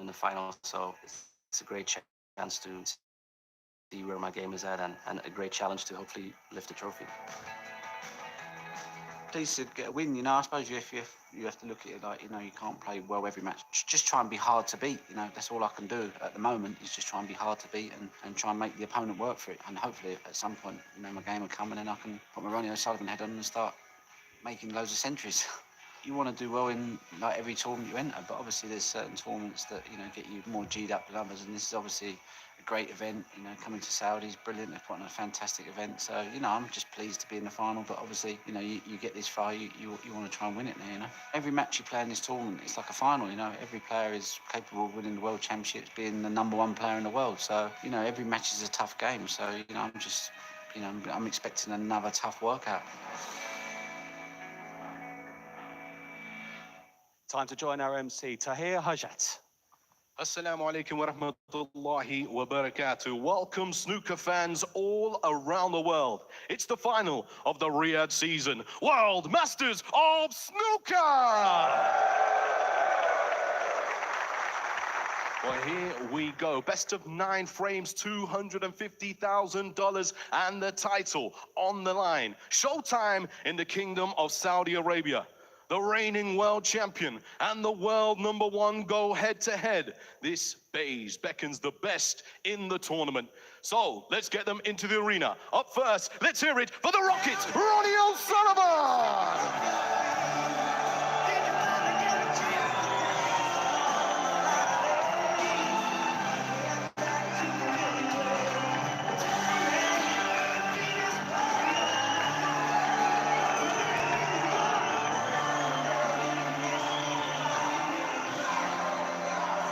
the final. So it's a great chance to see where my game is at, and a great challenge to hopefully lift the trophy. Pleased to get a win, you know. I suppose you have to look at it like, you know, you can't play well every match. Just try and be hard to beat, you know. That's all I can do at the moment, is just try and be hard to beat and try and make the opponent work for it. And hopefully at some point, you know, my game will come and then I can put my Ronnie Sullivan head on and start making loads of centuries. You want to do well in like every tournament you enter, but obviously there's certain tournaments that, you know, get you more G'd up than others, and this is obviously a great event. You know, coming to Saudi's brilliant. They've put on a fantastic event, so you know, I'm just pleased to be in the final. But obviously, you know, you get this far, you want to try and win it now. You know, every match you play in this tournament, it's like a final. You know, every player is capable of winning the World Championships, being the #1 player in the world. So you know, every match is a tough game. So you know, I'm just, you know, I'm expecting another tough workout. Time to join our MC, Tahir Hajat. Assalamu alaikum wa rahmatullahi wa barakatuh. Welcome, snooker fans all around the world. It's the final of the Riyadh season, World Masters of Snooker! Well, here we go. Best of 9 frames, $250,000, and the title on the line. Showtime in the Kingdom of Saudi Arabia. The reigning world champion and the world #1 go head-to-head. This beckons the best in the tournament. So let's get them into the arena. Up first, let's hear it for the Rocket, Ronnie Sullivan!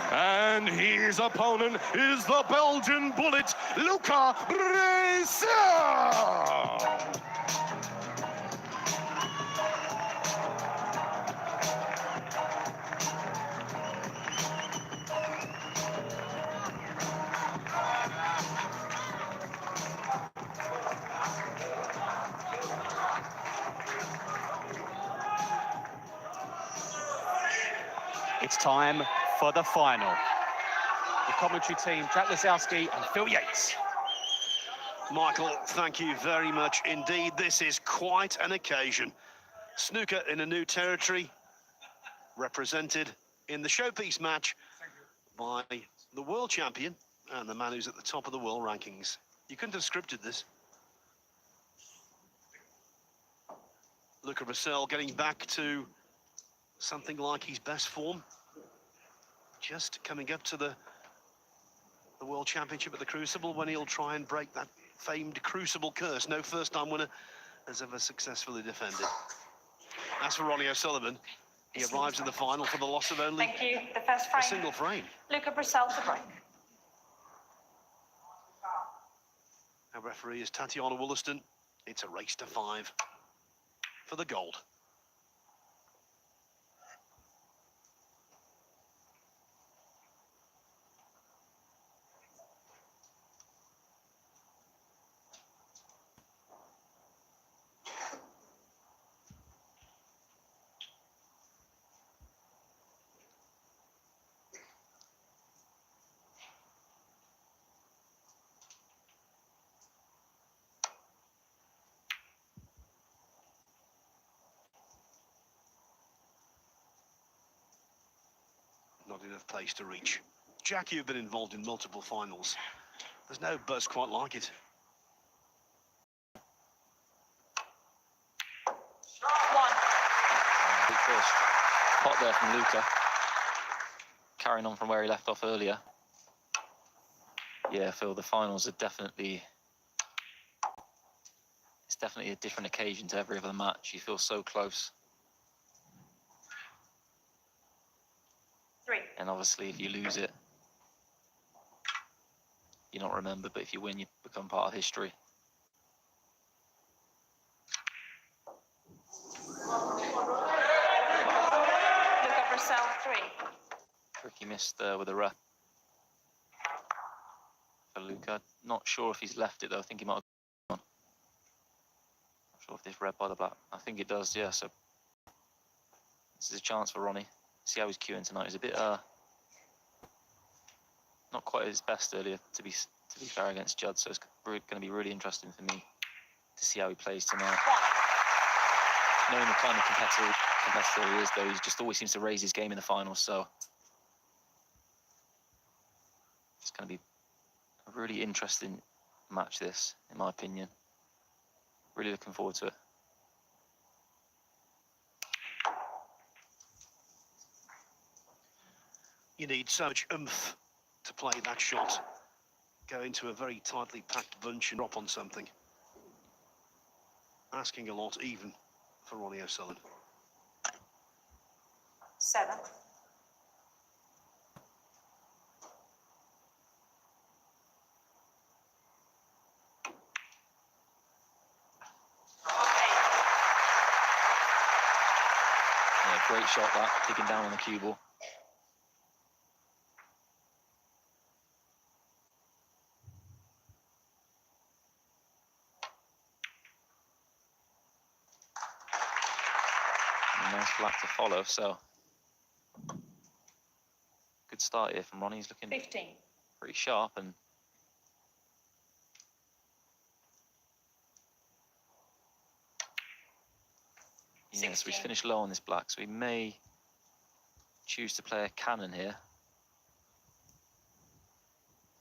And his opponent is the Belgian bullet, Luca Brecel. It's time for the final. The commentary team, Jack Lazowski and Phil Yates. Michael, thank you very much indeed. This is quite an occasion. Snooker in a new territory, represented in the showpiece match by the world champion and the man who's at the top of the world rankings. You couldn't have scripted this. Luca Brecel getting back to something like his best form. Just coming up to the World Championship at the Crucible, when he'll try and break that famed Crucible curse. No first-time winner has ever successfully defended. As for Ronnie Sullivan, he arrives in the final for the loss of only a single frame. Luca Brecel to break. Our referee is Tatiana Wollaston. It's a race to 5 for the gold. Not enough pace to reach. Jack, you've been involved in multiple finals. There's no buzz quite like it. Big first pot there from Luca. Carrying on from where he left off earlier. Yeah, Phil, the finals are definitely... It's definitely a different occasion to every other match. You feel so close. And obviously, if you lose it, you don't remember, but if you win, you become part of history. Luca Brecel 3. Tricky missed with a ref for Luca. Not sure if he's left it though. I think he might have gone. Not sure if this red by the black. I think it does, yeah. So this is a chance for Ronnie. See how he's queuing tonight. He's a bit not quite at his best earlier, to be fair, against Judd. So it's going to be really interesting for me to see how he plays tonight. Knowing the kind of competitor he is, though, he just always seems to raise his game in the finals. So it's going to be a really interesting match, this, in my opinion. Really looking forward to it. You need so much oomph to play that shot. Go into a very tightly packed bunch and drop on something. Asking a lot, even for Ronnie O'Sullivan. 7. Yeah, great shot that, digging down on the cue ball. Nice black to follow, so good start here from Ronnie. He's looking 15. pretty sharp, and yeah, so he's 16. finished low on this black, so he may choose to play a cannon here.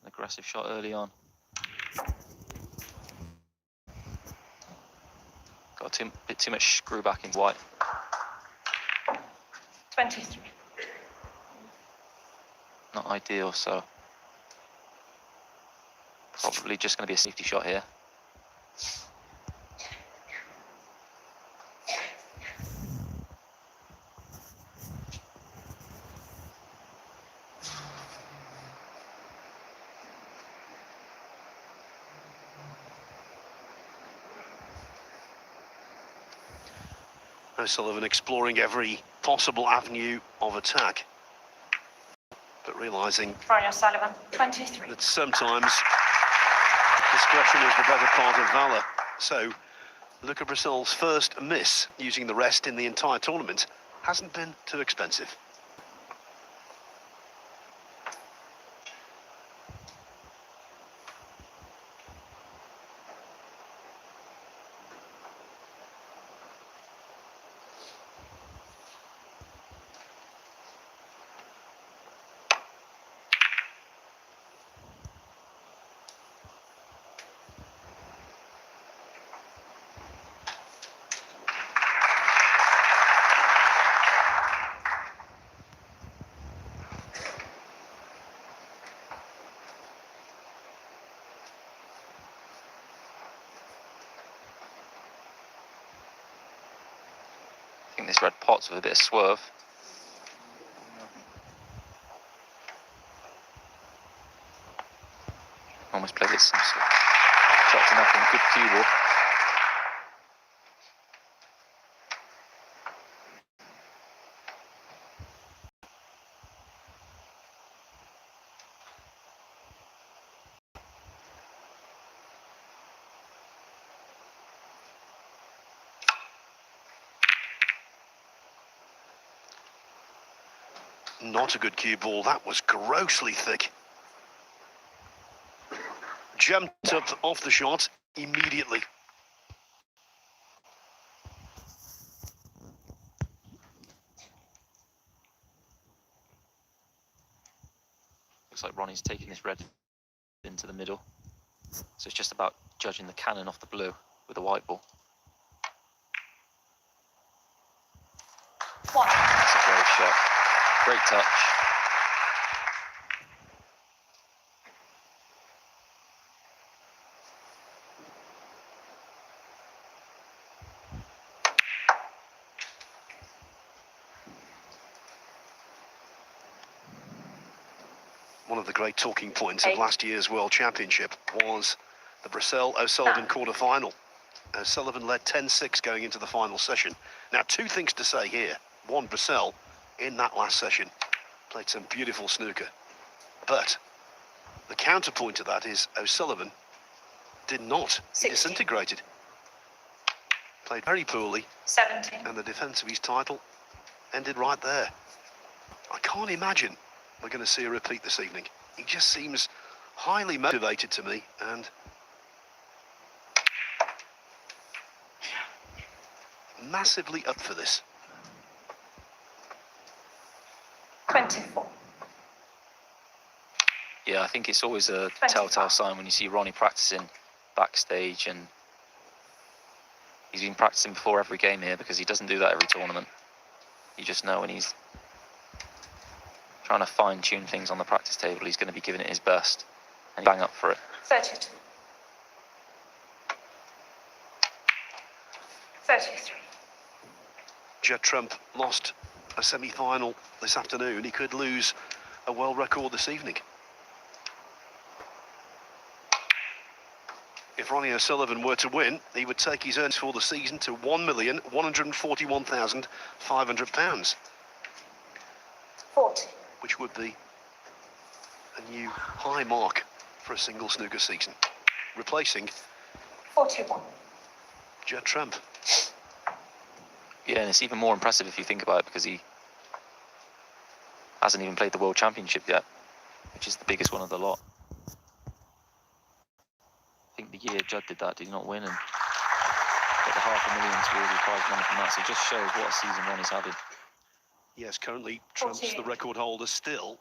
An aggressive shot early on. Got a bit too much screw back in white. 23. Not ideal, so probably just going to be a safety shot here. O'Sullivan exploring every possible avenue of attack, but realising Ronnie O'Sullivan, 23. that sometimes discretion is the better part of valour. So, Luca Brecel's first miss using the rest in the entire tournament hasn't been too expensive. I think this red pot's with a bit of swerve. Almost played it some sort of shot to nothing. Good cue ball. Not a good cue ball, that was grossly thick. Jumped up off the shot immediately. Looks like Ronnie's taking this red into the middle. So it's just about judging the cannon off the blue with a white ball. 1. That's a great shot. Great touch. One of the great talking points of last year's World Championship was the Brecel-O'Sullivan quarter-final. O'Sullivan led 10-6 going into the final session. Now, two things to say here. One, Brecel, in that last session, played some beautiful snooker. But the counterpoint to that is O'Sullivan did not. He 16. disintegrated. Played very poorly, 17. and the defence of his title ended right there. I can't imagine we're going to see a repeat this evening. He just seems highly motivated to me, and massively up for this. 24. Yeah, I think it's always a 25. telltale sign when you see Ronnie practicing backstage, and he's been practicing before every game here because he doesn't do that every tournament. You just know when he's trying to fine-tune things on the practice table, he's going to be giving it his best and bang up for it. 32. 33. Judd Trump lost a semi-final this afternoon. He could lose a world record this evening. If Ronnie O'Sullivan were to win, he would take his earnings for the season to £1,141,500, 40. which would be a new high mark for a single snooker season, replacing 41. Judd Trump. Yeah, and it's even more impressive if you think about it because he hasn't even played the World Championship yet, which is the biggest one of the lot. I think the year Judd did that, did he not win and got the $500,000 towards the prize money from that? So it just shows what a season Ronnie's having. Yes, currently Trump's the 48. record holder still.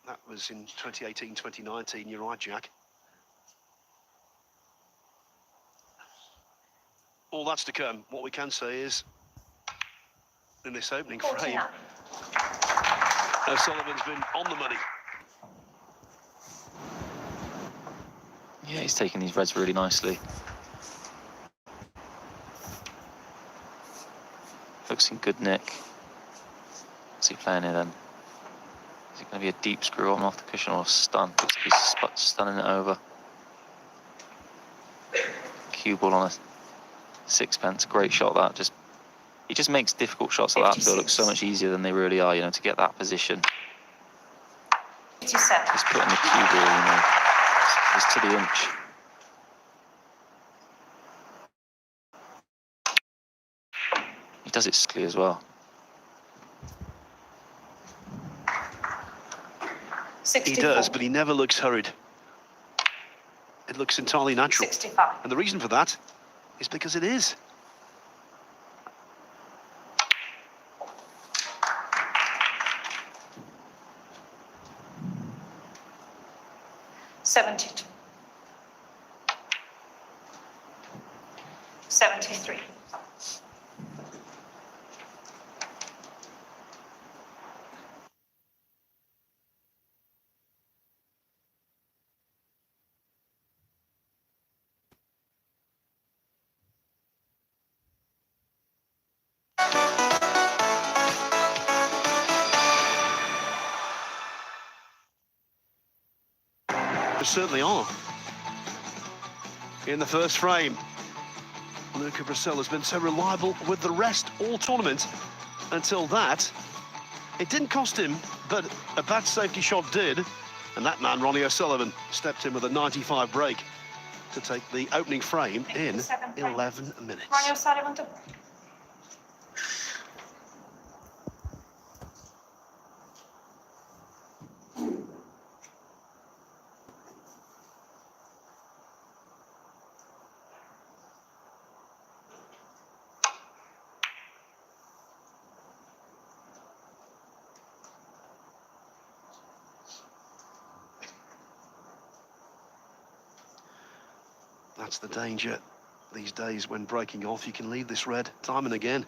That was in 2018, 2019, you're right, Jack. All that's to come. What we can say is, in this opening frame, 49. O'Sullivan's been on the money. Yeah, he's taking these reds really nicely. Looks in good nick. What's he playing here then? Is it going to be a deep screw on off the cushion or a stun? Looks like he's stunning it over. Cue ball on a sixpence. Great shot that. He just makes difficult shots like that feel look so much easier than they really are, you know, to get that position. 57. Just putting the cue ball, you know, just to the inch. He does it slickly as well. 64. He does, but he never looks hurried. It looks entirely natural. 65. And the reason for that is because it is. $72. 73. They certainly are. In the first frame, Luca Brecel has been so reliable with the rest all tournament until that. It didn't cost him, but a bad safety shot did. And that man, Ronnie O'Sullivan, stepped in with a 95 break to take the opening frame in 11 minutes. Ronnie O'Sullivan to That's the danger these days when breaking off. You can leave this red time and again.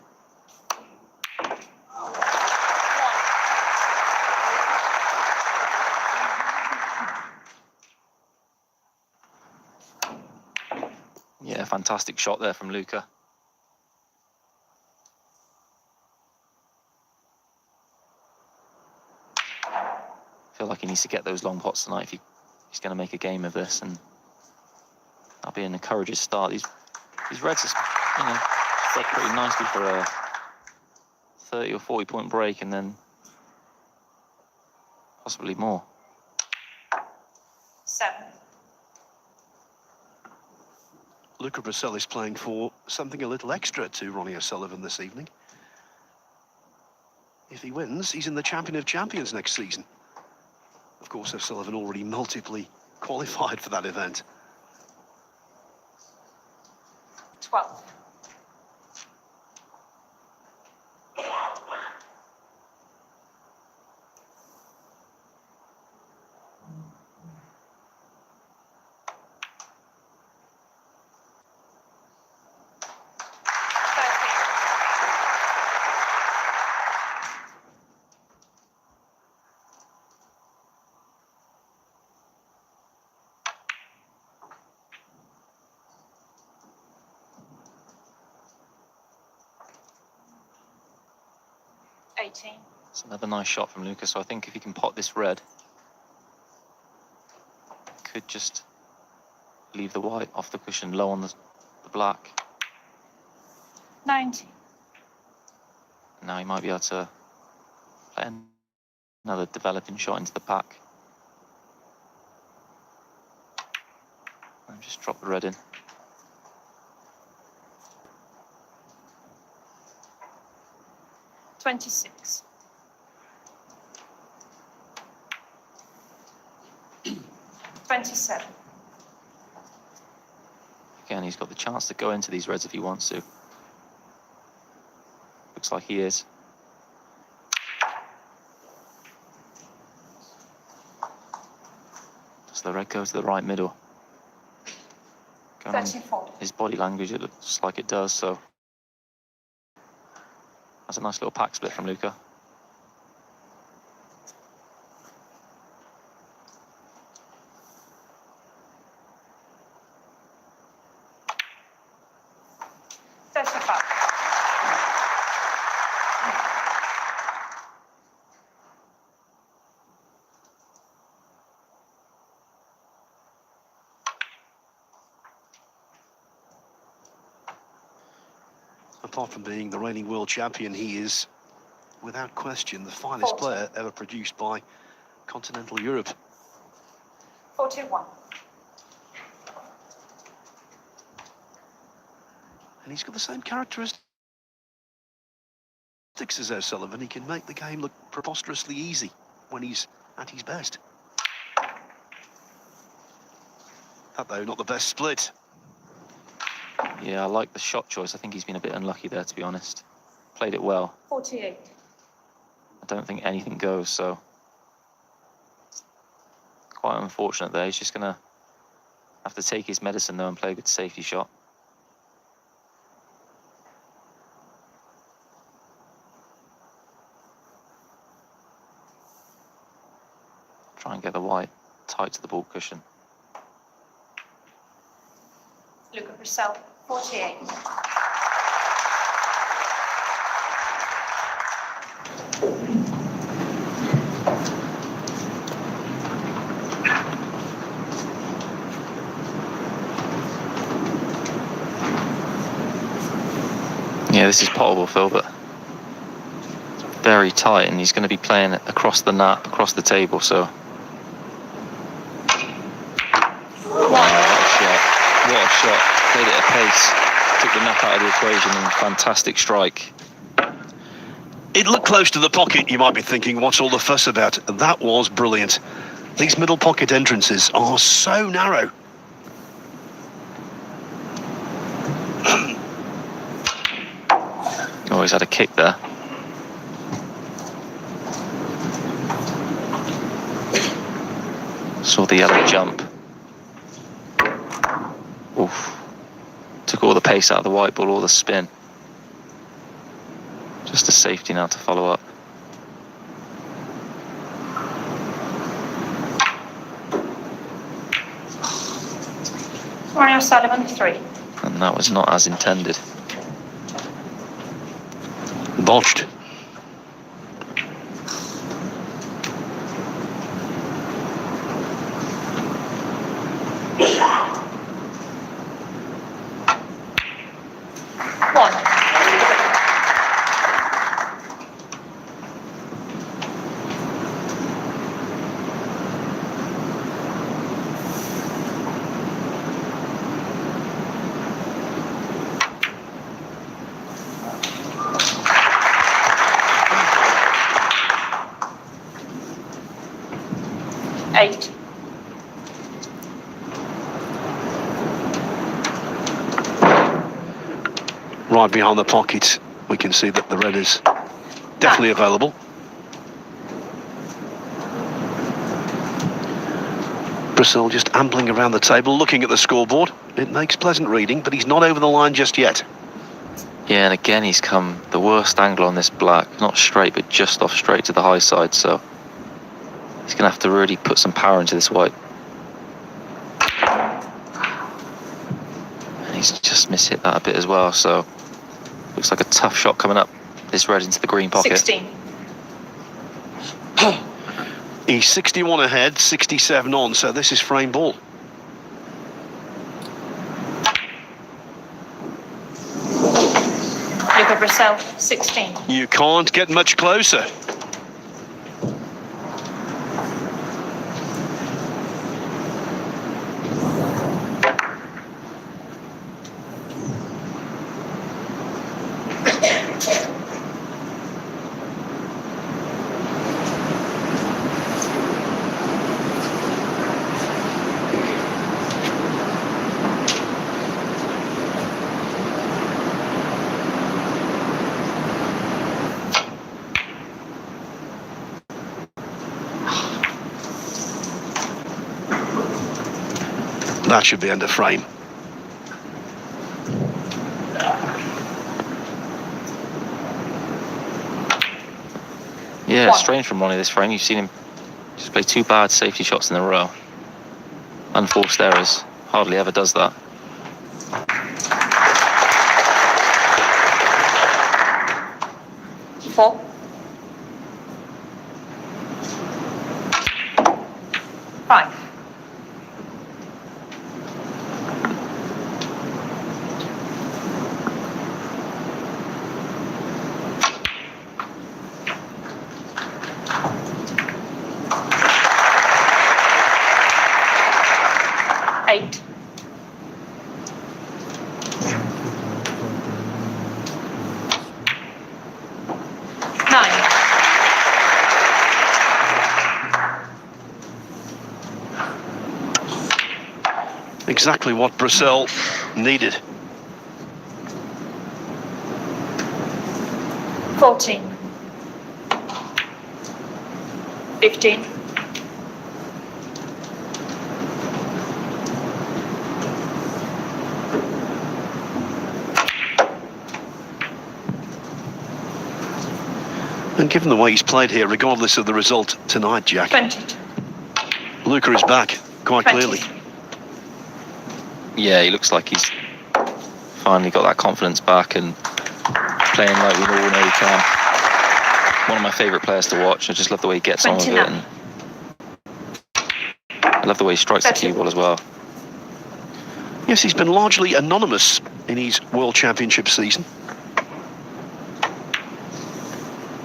Yeah, fantastic shot there from Luca. I feel like he needs to get those long pots tonight if he's going to make a game of this, and that'll be an encouraging start. These reds are, you know, spread pretty nicely for a 30 or 40 point break, and then possibly more. 7. Luca Brecel is playing for something a little extra to Ronnie O'Sullivan this evening. If he wins, he's in the Champion of Champions next season. Of course, Sullivan already multiply qualified for that event. 12. It's another nice shot from Luca, so I think if he can pot this red, could just leave the white off the cushion low on the black. 19. Now he might be able to play another developing shot into the pack. And just drop the red in. $26. 27. Again, he's got the chance to go into these reds if he wants to. Looks like he is. Does the red go to the right middle? Going on 34. his body language, it looks like it does, so. That's a nice little pack split from Luca. Apart from being the reigning world champion, he is, without question, the finest 40. player ever produced by continental Europe. 41. And he's got the same characteristics as Sullivan. He can make the game look preposterously easy when he's at his best. That, though, not the best split. Yeah, I like the shot choice. I think he's been a bit unlucky there, to be honest. Played it well. 48. I don't think anything goes, so. Quite unfortunate there. He's just going to have to take his medicine, though, and play a good safety shot. Try and get the white tight to the ball cushion. Luca Brecel, 48. Yeah, this is potable, Phil, but very tight, and he's going to be playing it across the nap, across the table, so. What a shot. Played it at pace. Took the nap out of the equation, and fantastic strike. It looked close to the pocket, you might be thinking, what's all the fuss about? That was brilliant. These middle pocket entrances are so narrow. Oh, he's had a kick there. Saw the yellow jump. Oof. Took all the pace out of the white ball, all the spin. Just a safety now to follow up. Mario Sullivan, 3. And that was not as intended. Botched. 8. Right behind the pocket, we can see that the red is definitely available. Brecel just ambling around the table, looking at the scoreboard. It makes pleasant reading, but he's not over the line just yet. Yeah, and again, he's come the worst angle on this black. Not straight, but just off straight to the high side, so he's going to have to really put some power into this white. And he's just mishit that a bit as well, so looks like a tough shot coming up this red into the green pocket. 16. He's 61 ahead, 67 on, so this is frame ball. Luca Brecel, 16. You can't get much closer. That should be under frame. Yeah, strange from Ronnie this frame. You've seen him just play 2 bad safety shots in a row. Unforced errors. Hardly ever does that. Four. Five. Eight. Nine. Exactly what Brecel needed. 14. 15. And given the way he's played here, regardless of the result tonight, Jack, 20. Luca is back quite 20. clearly. Yeah, he looks like he's finally got that confidence back and playing like we all know he can. One of my favourite players to watch. I just love the way he gets on with it. And I love the way he strikes the cue ball as well. Yes, he's been largely anonymous in his World Championship season.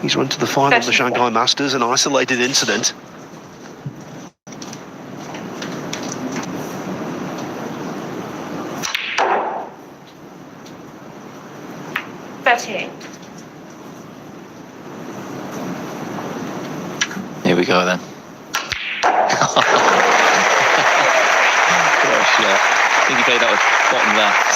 He's run to the final of the Shanghai Masters, an isolated incident. Here we go then. Gosh, yeah. I think he played that with bottom left.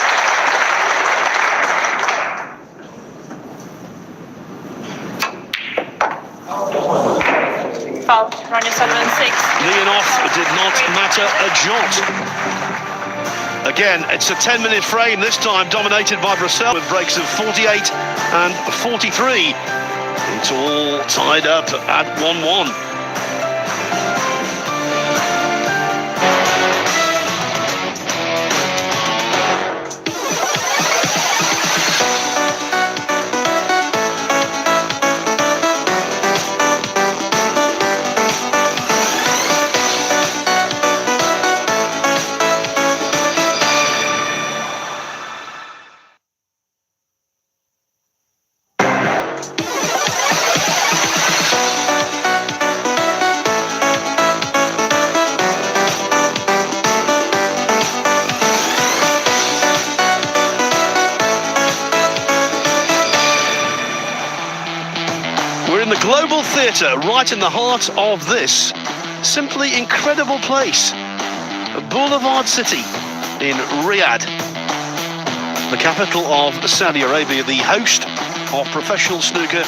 Foul. Ronnie Sullivan, 6. Lean off did not matter a jot. Again, it's a 10-minute frame, this time dominated by Brecel with breaks of 48 and 43. It's all tied up at 1-1. theatre right in the heart of this simply incredible place. Boulevard City in Riyadh, the capital of Saudi Arabia, the host of professional snooker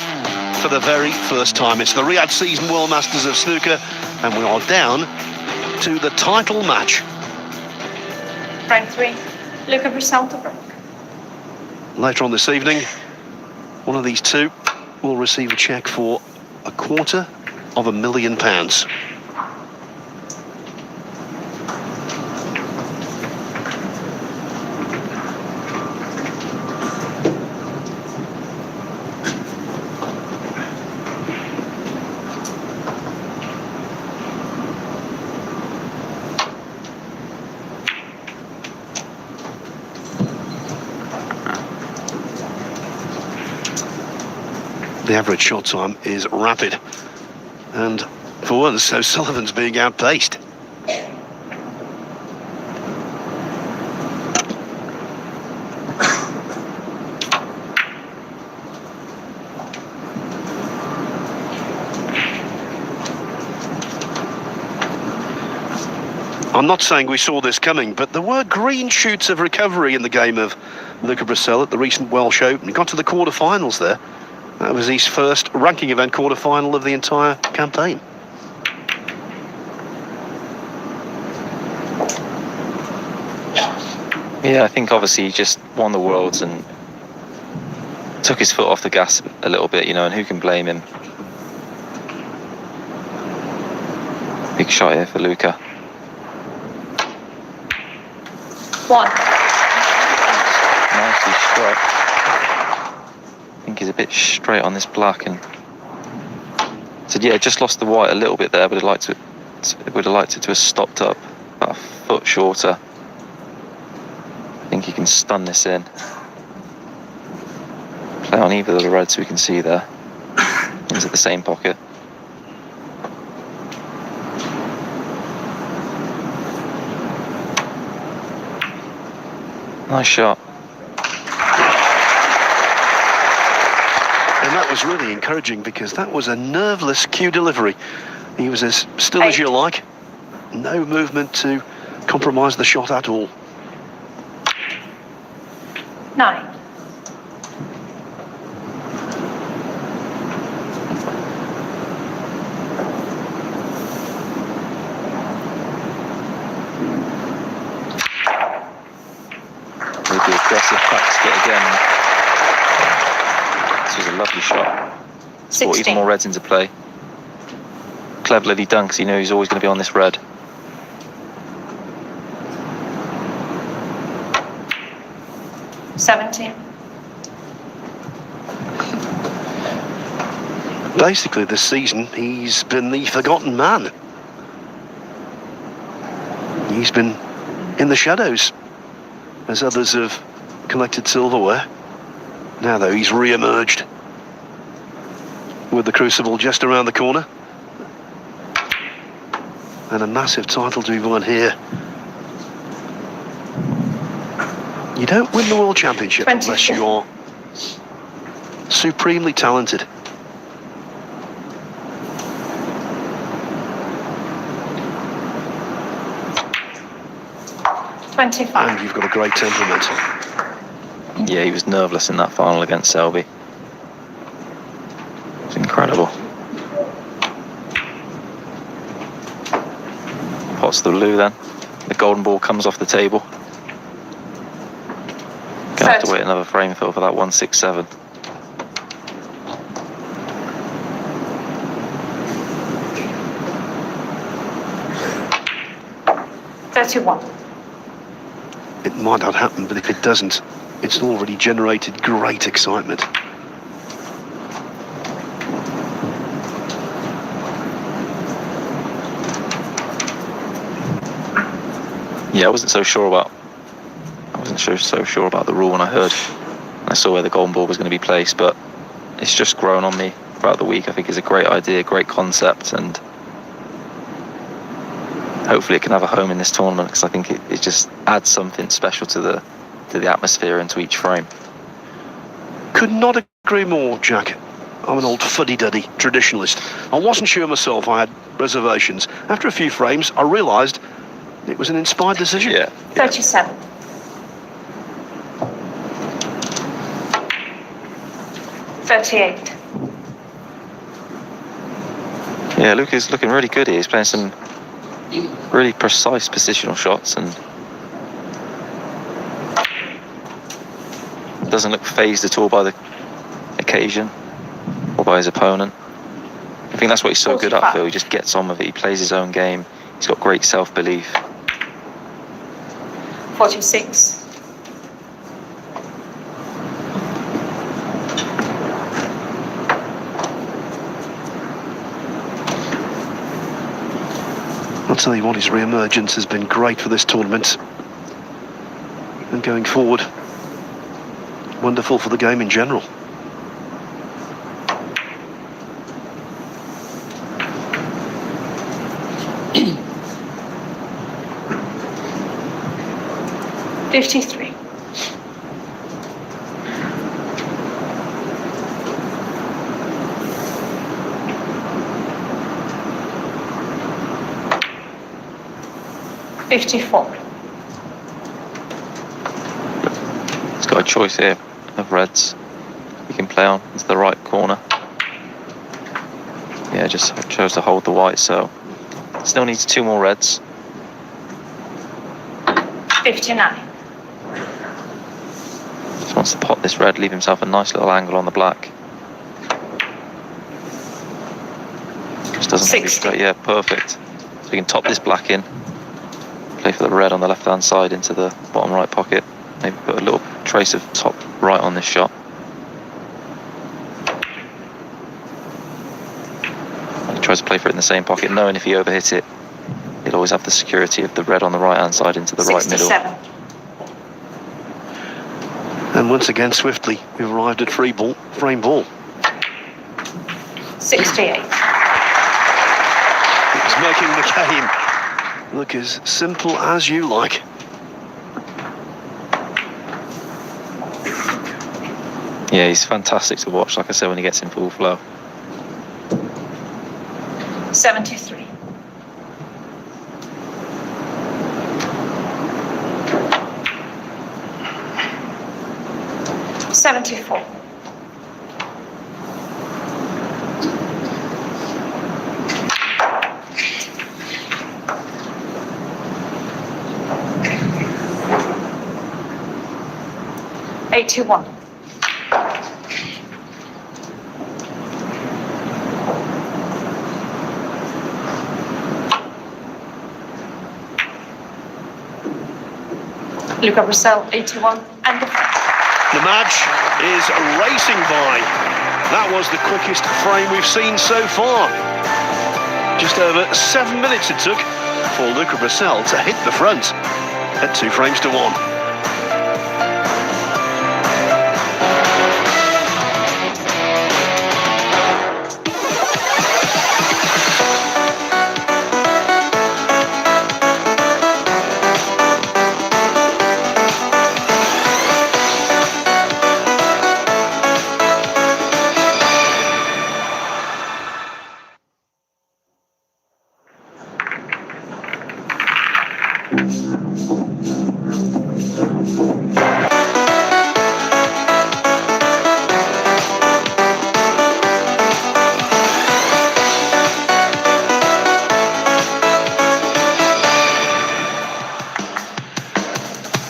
for the very first time. It's the Riyadh season World Masters of Snooker, and we are down to the title match. Rank 3, Luca Brecel to break. Later on this evening, one of these two will receive a cheque for £250,000. The average shot time is rapid, and for once, so Sullivan's being outpaced. I'm not saying we saw this coming, but there were green shoots of recovery in the game of Luca Brecel at the recent Welsh Open. He got to the quarterfinals there. That was his first ranking event quarter-final of the entire campaign. Yeah, I think obviously he just won the Worlds and took his foot off the gas a little bit, you know, and who can blame him? Big shot here for Luca. 1. Nicely struck. I think he's a bit straight on this black, and so yeah, just lost the white a little bit there, but would have liked it to have stopped up about a foot shorter. I think he can stun this in. Play on either of the reds we can see there. Into the same pocket. Nice shot. And that was really encouraging, because that was a nerveless cue delivery. He was as still as you like. No movement to compromise the shot at all. 9. With the aggressive practice it again. This was a lovely shot. Brought 16. even more reds into play. Cleverly done, because he knew he's always going to be on this red. Basically, this season, he's been the forgotten man. He's been in the shadows as others have collected silverware. Now, though, he's re-emerged with the Crucible just around the corner. And a massive title to be won here. You don't win the World Championship 24. unless you are supremely talented. And you've got a great temperament. Yeah, he was nerveless in that final against Selby. It's incredible. Pots the loo then. The golden ball comes off the table. Gonna have to wait another frame fill for that 167. It might not happen, but if it doesn't, it's already generated great excitement. Yeah, I wasn't so sure about the rule when I heard. I saw where the golden ball was going to be placed, but it's just grown on me throughout the week. I think it's a great idea, great concept, and hopefully it can have a home in this tournament, because I think it just adds something special to the atmosphere and to each frame. Could not agree more, Jack. I'm an old fuddy-duddy traditionalist. I wasn't sure myself, I had reservations. After a few frames, I realised it was an inspired decision. Yeah. 37. Yeah, Luca's looking really good here. He's playing some really precise positional shots and doesn't look phased at all by the occasion or by his opponent. I think that's what he's so good at, Phil. He just gets on with it. He plays his own game. He's got great self-belief. 46. I'll tell you what, his re-emergence has been great for this tournament. And going forward, wonderful for the game in general. $53. 54. He's got a choice here of reds he can play on into the right corner. Yeah, just chose to hold the white, so still needs 2 more reds. 59. Just wants to pot this red, leave himself a nice little angle on the black. Just doesn't have to be 60. straight. Yeah, perfect. So we can top this black in, play for the red on the left-hand side into the bottom right pocket. Maybe put a little trace of top right on this shot. And he tries to play for it in the same pocket, knowing if he overhit it, he'll always have the security of the red on the right-hand side into the 67. right middle. And once again, swiftly, we've arrived at frame ball. 68. It's making the game look as simple as you like. Yeah, he's fantastic to watch, like I said, when he gets in full flow. 73. $74. $81. Luca Brecel, 81, and the The match is racing by. That was the quickest frame we've seen so far. Just over 7 minutes it took for Luca Brecel to hit the front at 2 frames to 1.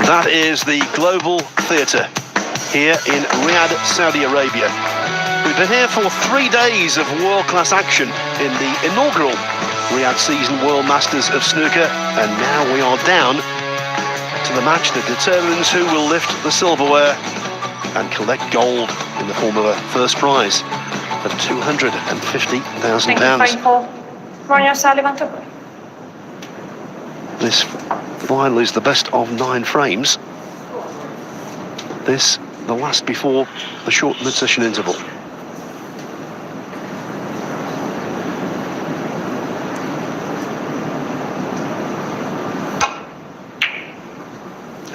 That is the Global Theatre here in Riyadh, Saudi Arabia. We've been here for 3 days of world-class action in the inaugural Riyadh season World Masters of Snooker, and now we are down to the match that determines who will lift the silverware and collect gold in the form of a first prize of £250,000. Ronnie Sullivan to go. This final is the best of 9 frames. This, the last before the short mid-session interval.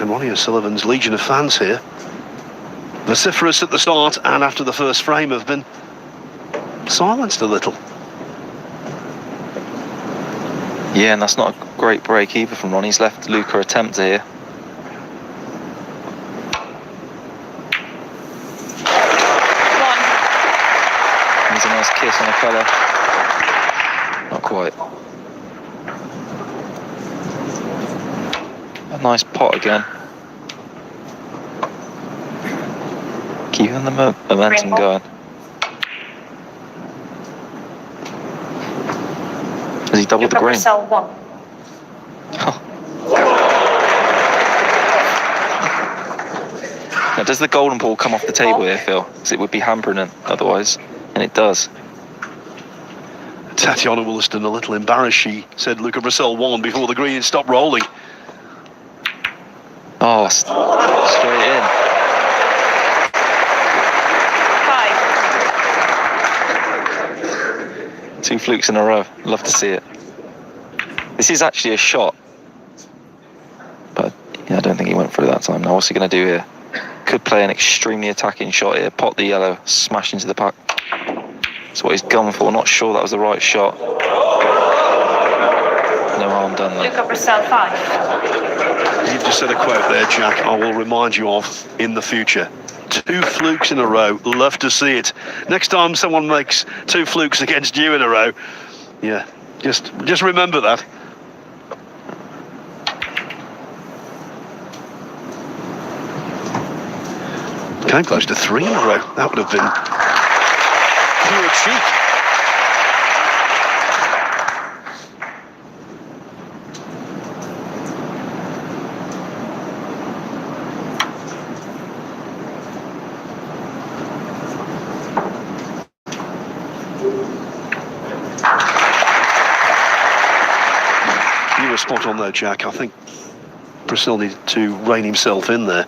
And Ronnie Sullivan's legion of fans here, vociferous at the start and after the first frame, have been silenced a little. Yeah, and that's not a great break either from Ronnie. He's left Luca a tempter here. He's a nice kiss on the colour. Not quite. A nice pot again. Keeping the momentum going. Has he doubled the green? Brecel 1. Now, does the golden ball come off the table here, Phil? Because it would be hampering it otherwise, and it does. Tatiana Williston a little embarrassed. She said Luca Brecel 1 before the green stopped rolling. Oh, straight in. 5. 2 flukes in a row. Love to see it. This is actually a shot, but yeah, I don't think he went through that time. Now, what's he going to do here? Could play an extremely attacking shot here. Pot the yellow, smash into the pack. That's what he's gone for. Not sure that was the right shot. No harm done though. Luca Brecel 5. You've just said a quote there, Jack, I will remind you of in the future. 2 flukes in a row. Love to see it. Next time someone makes 2 flukes against you in a row, yeah, just remember that. Came close to 3 in a row. That would have been pure cheek. You were spot on there, Jack. I think Brecel needed to rein himself in there.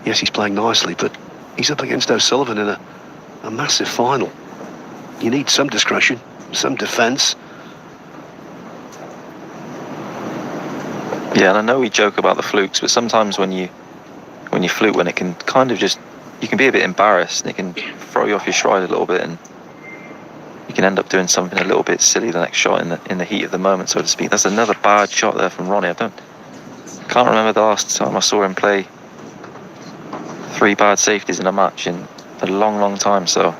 Yes, he's playing nicely, but he's up against O'Sullivan in a massive final. You need some discretion, some defence. Yeah, and I know we joke about the flukes, but sometimes when you fluke, when it can kind of just, you can be a bit embarrassed, and it can throw you off your stride a little bit, and you can end up doing something a little bit silly the next shot in the heat of the moment, so to speak. That's another bad shot there from Ronnie. I can't remember the last time I saw him play 3 bad safeties in a match in a long time, so.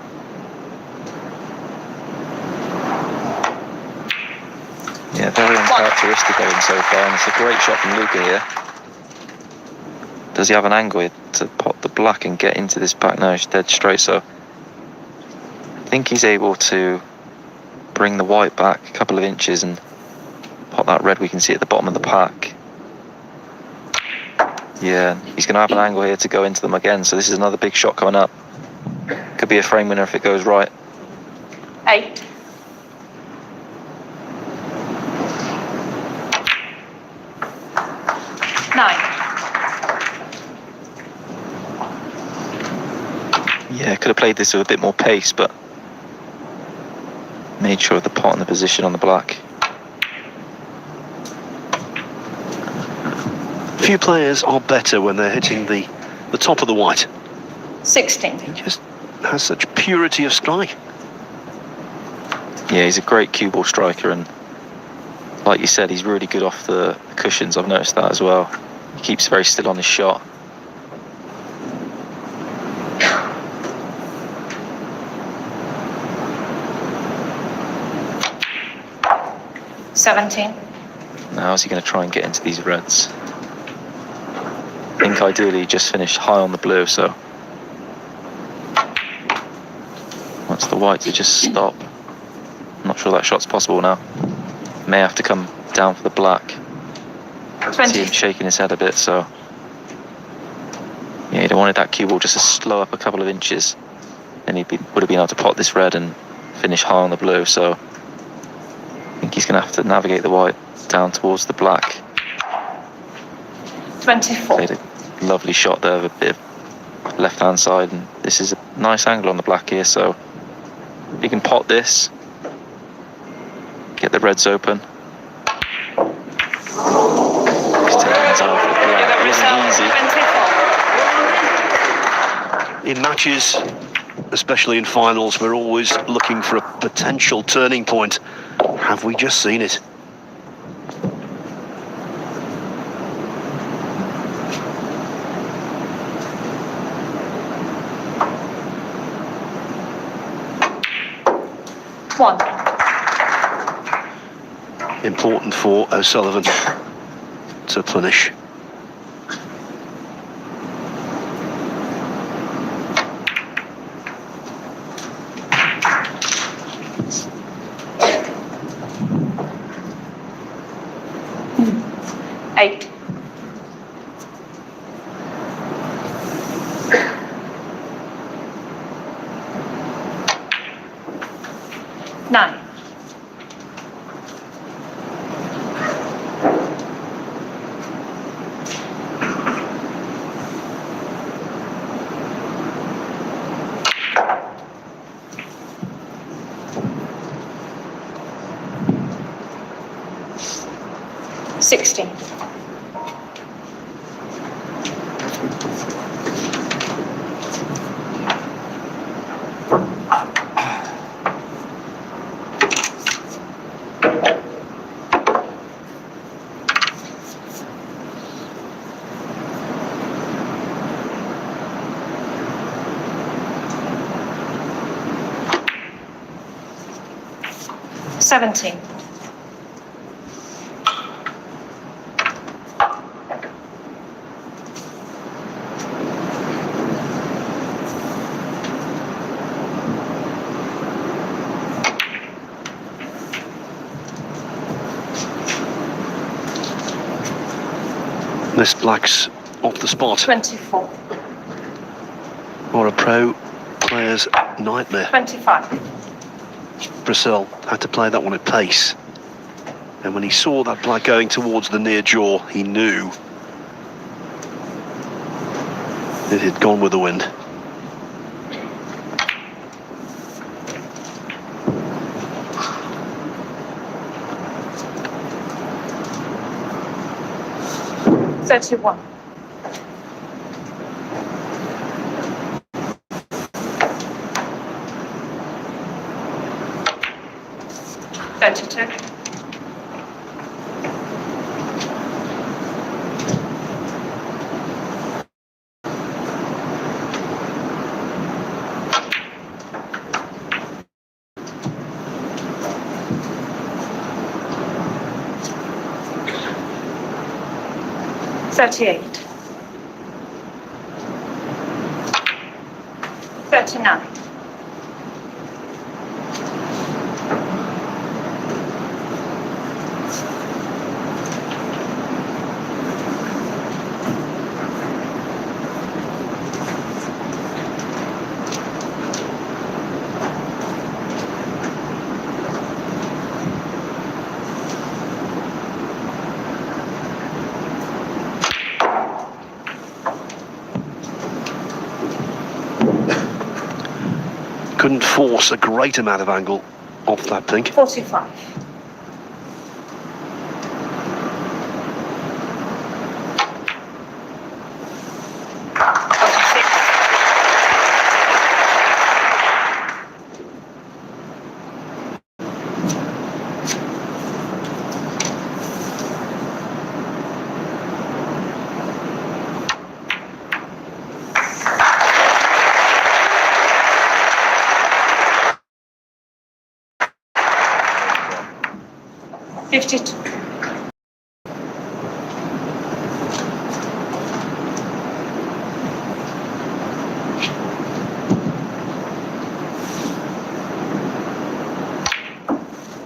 Yeah, very uncharacteristic of him so far, and it's a great shot from Luca here. Does he have an angle here to pot the black and get into this pack? No, he's dead straight, so I think he's able to bring the white back a couple of inches and pot that red we can see at the bottom of the pack. Yeah, he's going to have an angle here to go into them again, so this is another big shot coming up. Could be a frame winner if it goes right. 8. Yeah, could have played this with a bit more pace, but made sure of the pot and the position on the black. Few players are better when they're hitting the top of the white. 16. He just has such purity of strike. Yeah, he's a great cue ball striker, and like you said, he's really good off the cushions. I've noticed that as well. He keeps very still on his shot. $17. Now is he going to try and get into these reds? I think ideally he just finished high on the blue, so wants the white to just stop. I'm not sure that shot's possible now. May have to come down for the black. 20. See him shaking his head a bit, so yeah, he'd have wanted that cue ball just to slow up a couple of inches, and would have been able to pot this red and finish high on the blue. So I think he's going to have to navigate the white down towards the black. 24. Played a lovely shot there with a bit of left-hand side, and this is a nice angle on the black here, so if he can pot this, get the reds open. He's taking his eye off the black. It wasn't easy. 24. In matches especially in finals, we're always looking for a potential turning point. Have we just seen it? One. Important for Sullivan to punish. Eight. Nine. Sixteen. Seventeen. Miss Black's off the spot. 24. Or a pro player's nightmare. 25. Brecel had to play that one at pace. And when he saw that black going towards the near jaw, he knew it had gone with the wind. Thirty-one. 32. 38. 39. Couldn't force a great amount of angle off that pink. 45. Fifty-two.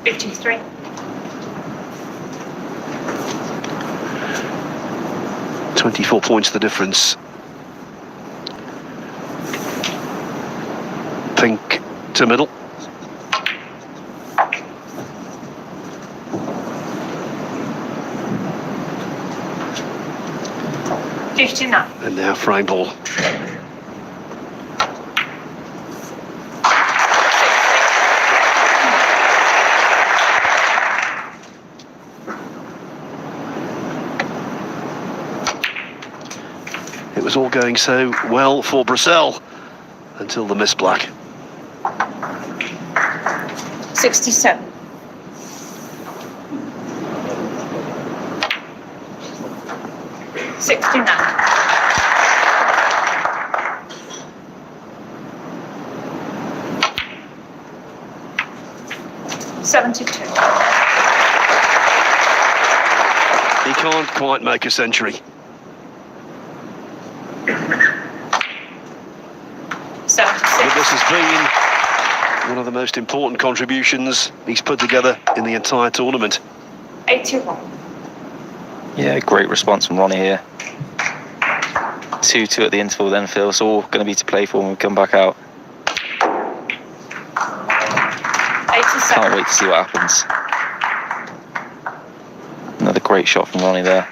53. 24 points the difference. Pink to middle. And now frame ball. It was all going so well for Brecel until the miss black. 67. 69. 72. He can't quite make a century. 76. But this has been one of the most important contributions he's put together in the entire tournament. 81. Yeah, great response from Ronnie here. 2-2 at the interval then, Phil. It's all going to be to play for when we come back out. 87. Can't wait to see what happens. Another great shot from Ronnie there.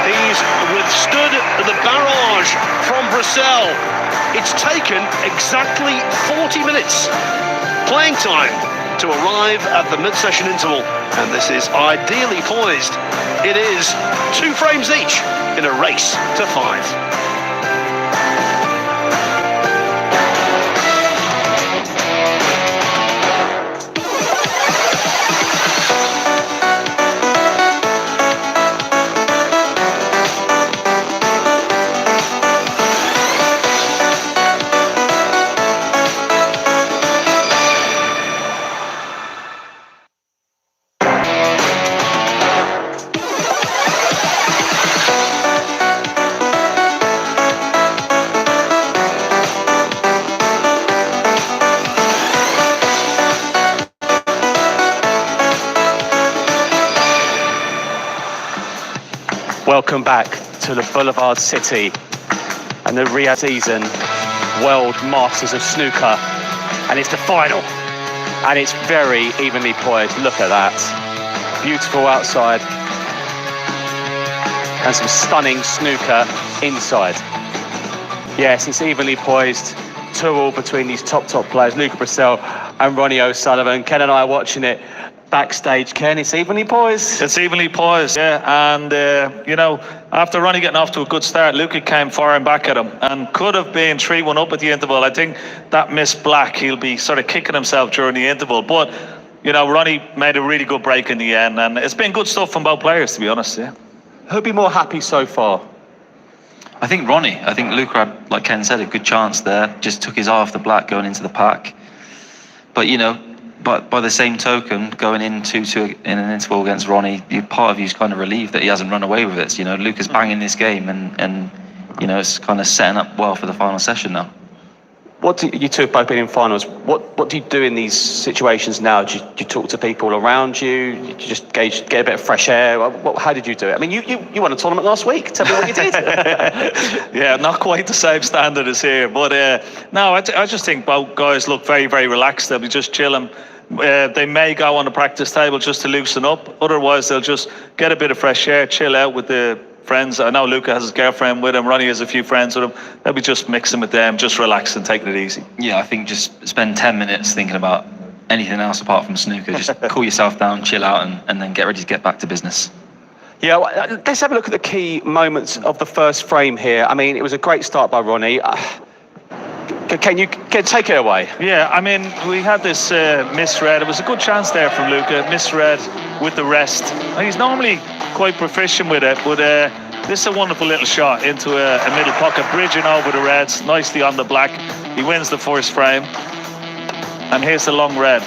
He's withstood the barrage from Brecel. It's taken exactly 40 minutes playing time to arrive at the mid-session interval, and this is ideally poised. It is 2 frames each in a race to 5. Welcome back to the Boulevard City and the Riyadh season World Masters of Snooker, and it's the final, and it's very evenly poised. Look at that, beautiful outside and some stunning snooker inside. Yes, it's evenly poised, 2-2 between these top players, Luca Brecel and Ronnie Sullivan. Ken and I are watching it backstage. Ken, it's evenly poised. It's evenly poised, yeah. And, you know, after Ronnie getting off to a good start, Luca came firing back at him and could have been 3-1 up at the interval. I think that missed black, he'll be sort of kicking himself during the interval. But, you know, Ronnie made a really good break in the end, and it's been good stuff from both players, to be honest, yeah. Who'd be more happy so far? I think Ronnie. I think Luca had, like Ken said, a good chance there. Just took his eye off the black going into the pack. But, you know, but by the same token, going in 2-2 in an interval against Ronnie, part of you's kind of relieved that he hasn't run away with it. So, you know, Luca's banging this game, and you know, it's kind of setting up well for the final session now. What do you two have both been in finals? What do you do in these situations now? Do you talk to people around you? Do you just get a bit of fresh air? How did you do it? I mean, you won a tournament last week. Tell me what you did. Yeah, not quite the same standard as here, but no, I just think both guys look very, very relaxed. They'll be just chilling. They may go on the practice table just to loosen up. Otherwise, they'll just get a bit of fresh air, chill out with the friends. I know Luca has his girlfriend with him. Ronnie has a few friends with him. They'll be just mixing with them, just relaxing, taking it easy. Yeah, I think just spend 10 minutes thinking about anything else apart from snooker. Just cool yourself down, chill out, and then get ready to get back to business. Yeah, well, let's have a look at the key moments of the first frame here. I mean, it was a great start by Ronnie. Can you take it away? Yeah, I mean, we had this misread. It was a good chance there from Luca. Misread with the rest. He's normally quite proficient with it, but this is a wonderful little shot into a middle pocket, bridging over the reds, nicely on the black. He wins the first frame. And here's the long red.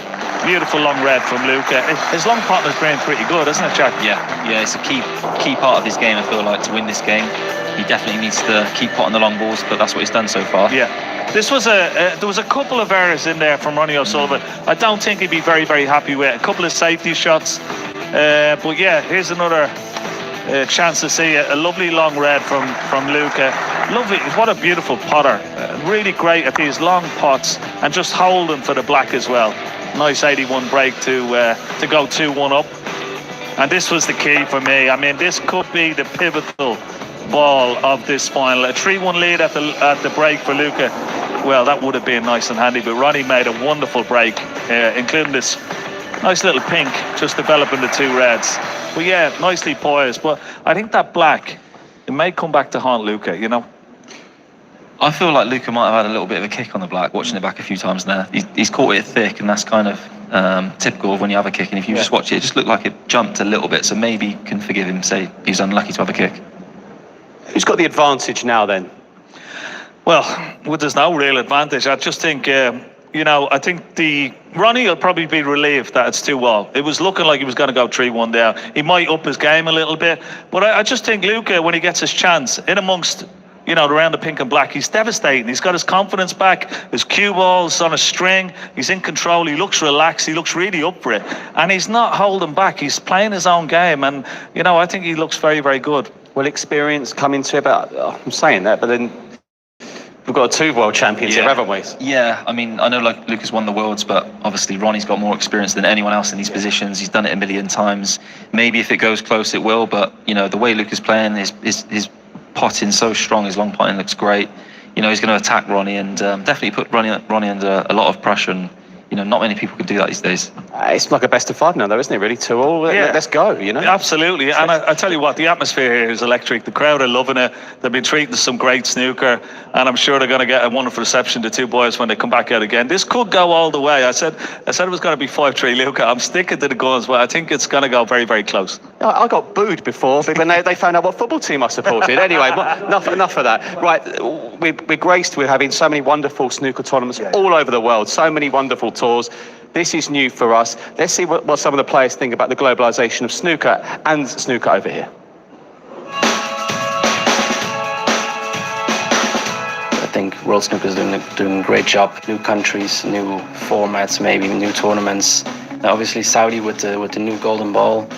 Beautiful long red from Luca. His long partner's been pretty good, isn't it, Jack? Yeah, it's a key part of his game, I feel like, to win this game. He definitely needs to keep potting the long balls, but that's what he's done so far. Yeah. This was there was a couple of errors in there from Ronnie O'Sullivan. I don't think he'd be very, very happy with it. A couple of safety shots. But yeah, here's another chance to see a lovely long red from Luca. Lovely, what a beautiful potter. Really great at these long pots and just holding for the black as well. Nice 81 break to go 2-1 up. And this was the key for me. I mean, this could be the pivotal ball of this final. A 3-1 lead at the break for Luca. Well, that would have been nice and handy, but Ronnie made a wonderful break, including this nice little pink, just developing the two reds. But yeah, nicely poised. But I think that black, it may come back to haunt Luca, you know? I feel like Luca might have had a little bit of a kick on the black, watching it back a few times now. He's caught it thick, and that's kind of typical of when you have a kick. And if you just watch it, it just looked like it jumped a little bit. So maybe you can forgive him, say he's unlucky to have a kick. Who's got the advantage now then? Well, there's no real advantage. I just think, I think Ronnie will probably be relieved that it's 2-all. It was looking like he was going to go 3-1 down. He might up his game a little bit. But I just think Luca, when he gets his chance, in amongst around the pink and black, he's devastating. He's got his confidence back, his cue ball's on a string, he's in control, he looks relaxed, he looks really up for it. And he's not holding back, he's playing his own game. And, I think he looks very, very good. Well, experience coming to it, but I'm saying that, but then we've got 2 world champions here, haven't we? Yeah, I mean, I know like Luca's won the worlds, but obviously Ronnie's got more experience than anyone else in these positions. He's done it a million times. Maybe if it goes close, it will, but, the way Luca's playing, his potting so strong, his long potting looks great. He's going to attack Ronnie and definitely put Ronnie under a lot of pressure. And not many people can do that these days. It's like a best of 5 now, though, isn't it? Really, 2-all. Yeah. Let's go. Absolutely. And I tell you what, the atmosphere here is electric. The crowd are loving it. They've been treating some great snooker, and I'm sure they're going to get a wonderful reception. The 2 boys when they come back out again. This could go all the way. I said it was going to be 5-3 Luca. I'm sticking to the guns, but I think it's going to go very, very close. I got booed before when they found out what football team I supported. Anyway, enough of that. Right, we're graced with having so many wonderful snooker tournaments all over the world. So many wonderful tours. This is new for us. Let's see what some of the players think about the globalisation of snooker and snooker over here. I think World Snooker is doing a great job. New countries, new formats, maybe new tournaments. Obviously, Saudi with the new golden ball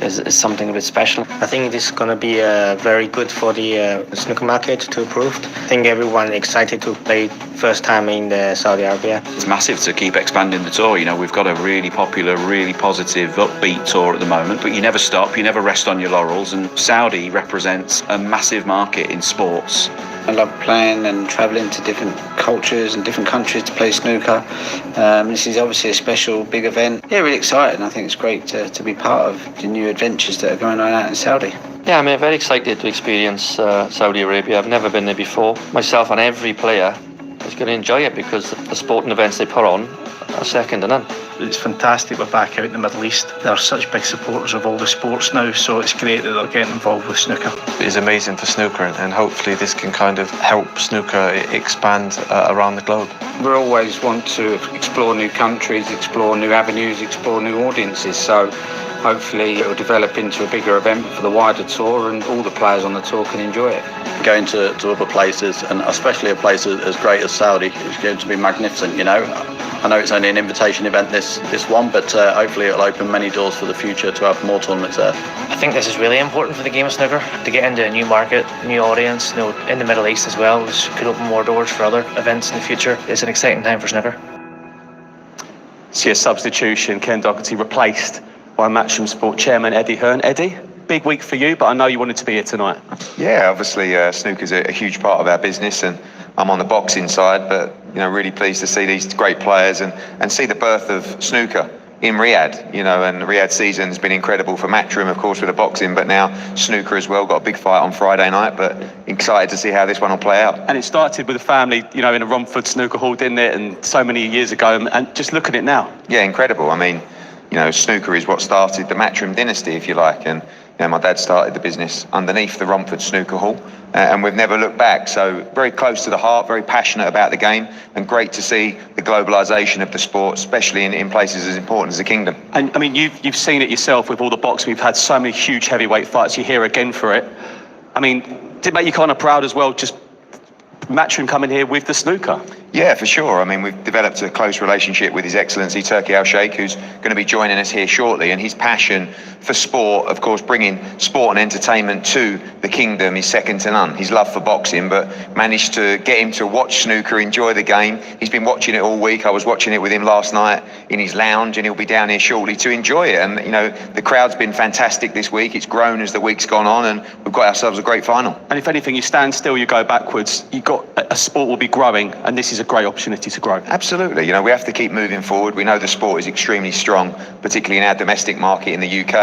is something a bit special. I think this is going to be very good for the snooker market to improve. I think everyone excited to play first time in Saudi Arabia. It's massive to keep expanding the tour. We've got a really popular, really positive, upbeat tour at the moment, but you never stop, you never rest on your laurels, and Saudi represents a massive market in sports. I love playing and travelling to different cultures and different countries to play snooker. This is obviously a special, big event. Yeah, really excited. I think it's great to be part of the new adventures that are going on out in Saudi. Yeah, I'm very excited to experience Saudi Arabia. I've never been there before. Myself and every player is going to enjoy it because the sporting events they put on are second to none. It's fantastic we're back out in the Middle East. They're such big supporters of all the sports now, so it's great that they're getting involved with snooker. It's amazing for snooker, and hopefully this can kind of help snooker expand around the globe. We always want to explore new countries, explore new avenues, explore new audiences, so hopefully it will develop into a bigger event for the wider tour and all the players on the tour can enjoy it. Going to other places, and especially a place as great as Saudi, is going to be magnificent, I know it's only an invitation event, this one, but hopefully it'll open many doors for the future to have more tournaments there. I think this is really important for the game of snooker, to get into a new market, new audience, in the Middle East as well, which could open more doors for other events in the future. It's an exciting time for snooker. See a substitution, Ken Doherty replaced by Matchroom Sport Chairman Eddie Hearn. Eddie, big week for you, but I know you wanted to be here tonight. Yeah, obviously snooker's a huge part of our business, and I'm on the boxing side, but really pleased to see these great players and see the birth of snooker in Riyadh, and the Riyadh season's been incredible for Matchroom, of course, with the boxing, but now snooker as well. Got a big fight on Friday night, but excited to see how this one will play out. And it started with a family, in a Romford snooker hall, didn't it? And so many years ago, and just look at it now. Yeah, incredible. I mean, snooker is what started the Matchroom dynasty, if you like, and my dad started the business underneath the Romford snooker hall, and we've never looked back. So very close to the heart, very passionate about the game, and great to see the globalisation of the sport, especially in places as important as the Kingdom. And I mean, you've seen it yourself with all the boxing. We've had so many huge heavyweight fights. You're here again for it. I mean, did it make you kind of proud as well, just Matchroom coming here with the snooker? Yeah, for sure. I mean, we've developed a close relationship with His Excellency Turki Al-Sheikh, who's going to be joining us here shortly, and his passion for sport, of course, bringing sport and entertainment to the Kingdom is second to none. His love for boxing, but managed to get him to watch snooker, enjoy the game. He's been watching it all week. I was watching it with him last night in his lounge, and he'll be down here shortly to enjoy it. And, the crowd's been fantastic this week. It's grown as the week's gone on, and we've got ourselves a great final. And if anything, you stand still, you go backwards. You've got a sport will be growing, and this is a great opportunity to grow. Absolutely. You know, we have to keep moving forward. We know the sport is extremely strong, particularly in our domestic market in the UK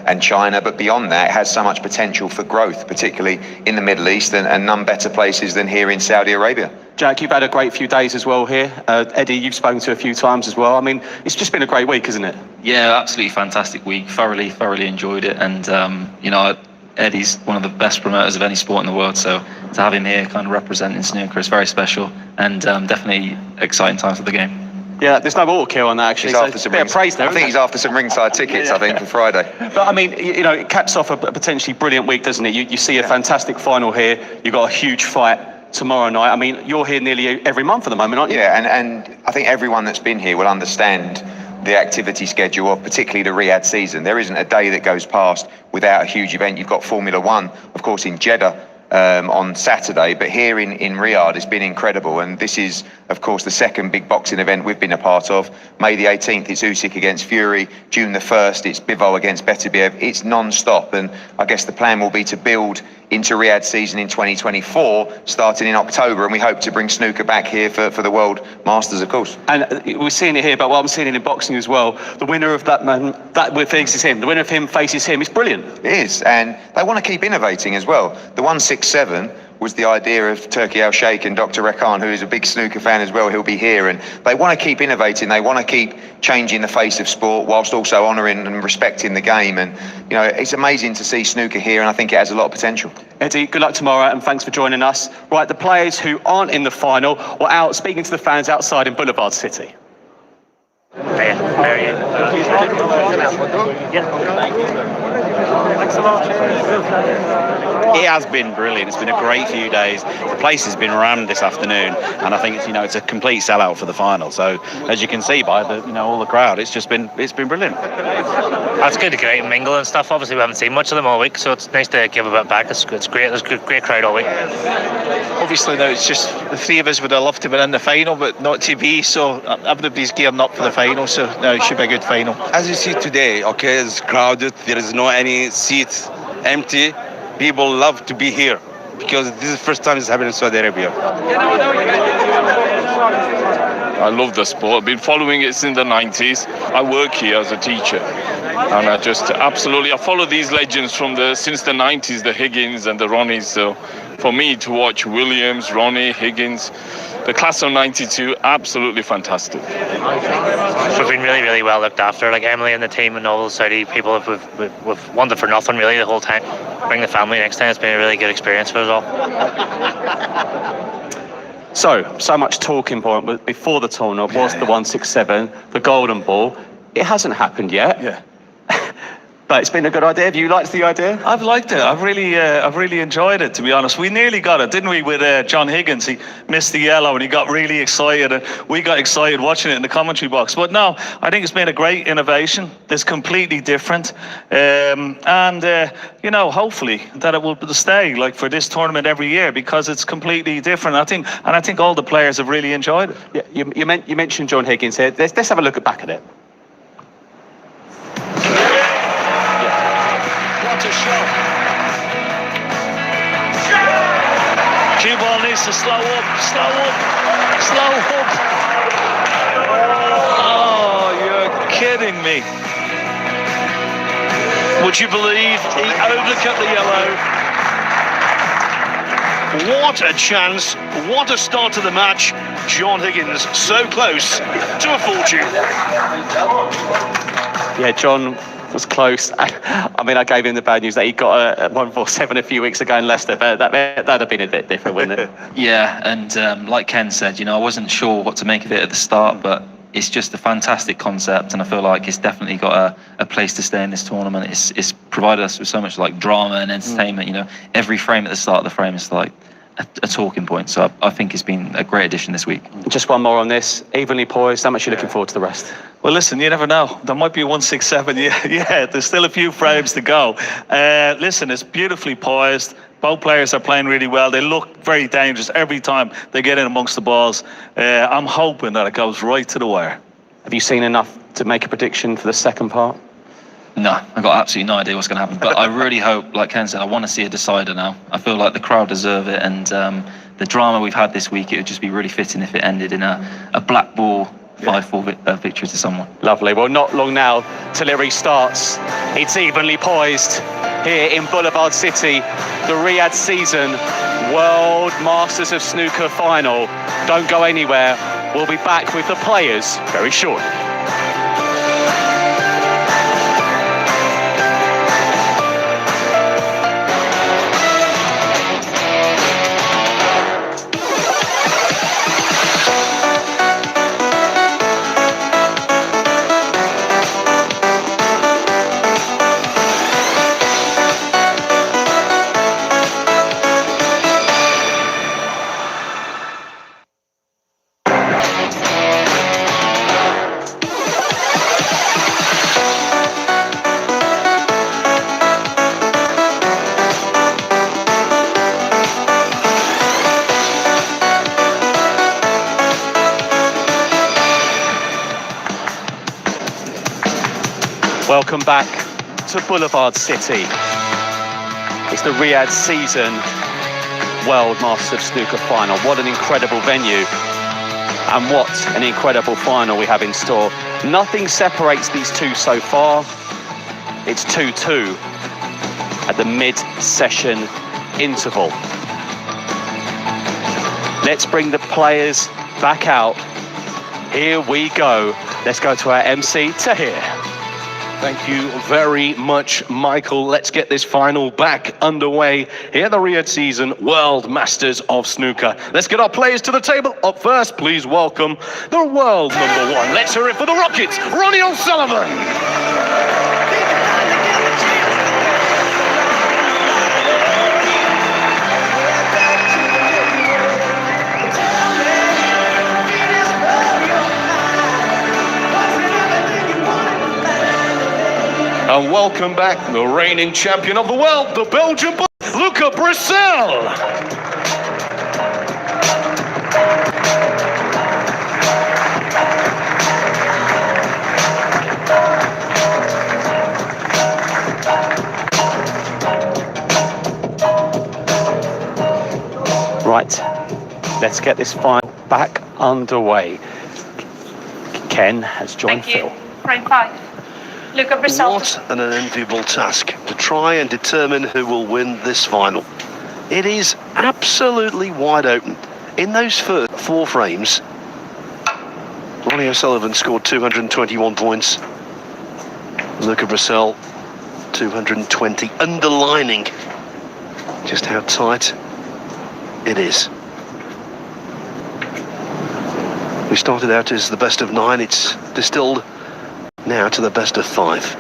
and China, but beyond that, it has so much potential for growth, particularly in the Middle East, and none better places than here in Saudi Arabia. Jack, you've had a great few days as well here. Eddie, you've spoken to a few times as well. I mean, it's just been a great week, isn't it? Yeah, absolutely fantastic week. Thoroughly enjoyed it. And, you know, Eddie's one of the best promoters of any sport in the world. So to have him here kind of representing snooker is very special, and definitely exciting times for the game. Yeah, there's no auto kill on that, actually. He's after some praise there, I think he's after some ringside tickets, I think, for Friday. But I mean, you know, it caps off a potentially brilliant week, doesn't it? You see a fantastic final here. You've got a huge fight tomorrow night. I mean, you're here nearly every month at the moment, aren't you? Yeah, and I think everyone that's been here will understand the activity schedule of particularly the Riyadh season. There isn't a day that goes past without a huge event. You've got Formula One, of course, in Jeddah on Saturday, but here in Riyadh it's been incredible, and this is of course the second big boxing event we've been a part of. May the 18th it's Usyk against Fury, June the 1st it's Bivol against Beterbiev. It's non-stop, and I guess the plan will be to build into Riyadh season in 2024 starting in October, and we hope to bring snooker back here for the World Masters, of course. And we're seeing it here, but I'm seeing it in boxing as well. The winner of that man, that faces him. The winner of him faces him. It's brilliant. It is, and they want to keep innovating as well. The 167 was the idea of Turki Al Sheikh and Dr. Rekhan, who is a big snooker fan as well. He'll be here, and they want to keep innovating. They want to keep changing the face of sport whilst also honouring and respecting the game. And you know, it's amazing to see snooker here, and I think it has a lot of potential. Eddie, good luck tomorrow, and thanks for joining us. Right, the players who aren't in the final were out speaking to the fans outside in Boulevard City. It has been brilliant. It's been a great few days. The place has been rammed this afternoon, and I think it's a complete sellout for the final. So as you can see by all the crowd, it's been brilliant. It's good to get out and mingle and stuff. Obviously we haven't seen much of them all week, so it's nice to give a bit back. It's great. There's a great crowd all week. Obviously now it's just the three of us would have loved to be in the final, but not to be. So everybody's gearing up for the final. So now it should be a good final. As you see today, okay, it's crowded. There is no any seats empty. People love to be here because this is the first time it's happening in Saudi Arabia. I love the sport. I've been following it since the 90s. I work here as a teacher, and I follow these legends since the 90s, the Higgins and the Ronnies. So for me to watch Williams, Ronnie, Higgins, the class of 92, absolutely fantastic. We've been really well looked after. Like Emily and the team and all the Saudi people, we've wanted for nothing really the whole time. Bring the family next time. It's been a really good experience for us all. So much talking point before the tournament was the 167, the golden ball. It hasn't happened yet. Yeah. But it's been a good idea. Have you liked the idea? I've liked it. I've really enjoyed it, to be honest. We nearly got it, didn't we, with John Higgins? He missed the yellow and he got really excited, and we got excited watching it in the commentary box. But no, I think it's been a great innovation. It's completely different, hopefully that it will stay like for this tournament every year, because it's completely different. I think all the players have really enjoyed it. Yeah, you mentioned John Higgins here. Let's have a look back at it. Cue ball needs to slow up. Oh, you're kidding me. Would you believe he overcut the yellow? What a chance. What a start to the match. John Higgins so close to a fortune. Yeah, John was close. I mean, I gave him the bad news that he got a 147 a few weeks ago in Leicester, but that'd have been a bit different, wouldn't it? Yeah, and like Ken said, I wasn't sure what to make of it at the start, but it's just a fantastic concept, and I feel like it's definitely got a place to stay in this tournament. It's provided us with so much like drama and entertainment. Every frame at the start of the frame is like a talking point. So I think it's been a great addition this week. Just one more on this. Evenly poised. How much are you looking forward to the rest? Well, listen, you never know. There might be a 167. Yeah, there's still a few frames to go. Listen, it's beautifully poised. Both players are playing really well. They look very dangerous every time they get in amongst the balls. I'm hoping that it goes right to the wire. Have you seen enough to make a prediction for the second part? No, I've got absolutely no idea what's going to happen. But I really hope, like Ken said, I want to see a decider now. I feel like the crowd deserve it, and the drama we've had this week, it would just be really fitting if it ended in a black ball 5-4 victory to someone. Lovely. Well, not long now till it restarts. It's evenly poised here in Boulevard City. The Riyadh season World Masters of Snooker final. Don't go anywhere. We'll be back with the players very shortly. Welcome back to Boulevard City. It's the Riyadh season World Masters of Snooker final. What an incredible venue, and what an incredible final we have in store. Nothing separates these two so far. It's 2-2 at the mid-session interval. Let's bring the players back out. Here we go. Let's go to our MC, Tahir. Thank you very much, Michael. Let's get this final back underway here at the Riyadh season World Masters of Snooker. Let's get our players to the table. Up first, please welcome the world number one. Let's hear it for the Rockets, Ronnie and Sullivan. And welcome back, the reigning champion of the world, the Belgian boy, Luca Brecel. Right, let's get this final back underway. Ken has joined Phil. Frame 5. Luca Brecel. What an unenviable task to try and determine who will win this final. It is absolutely wide open. In those first 4 frames, Ronnie Sullivan scored 221 points. Luca Brecel, 220, underlining just how tight it is. We started out as the best of 9. It's distilled now to the best of 5.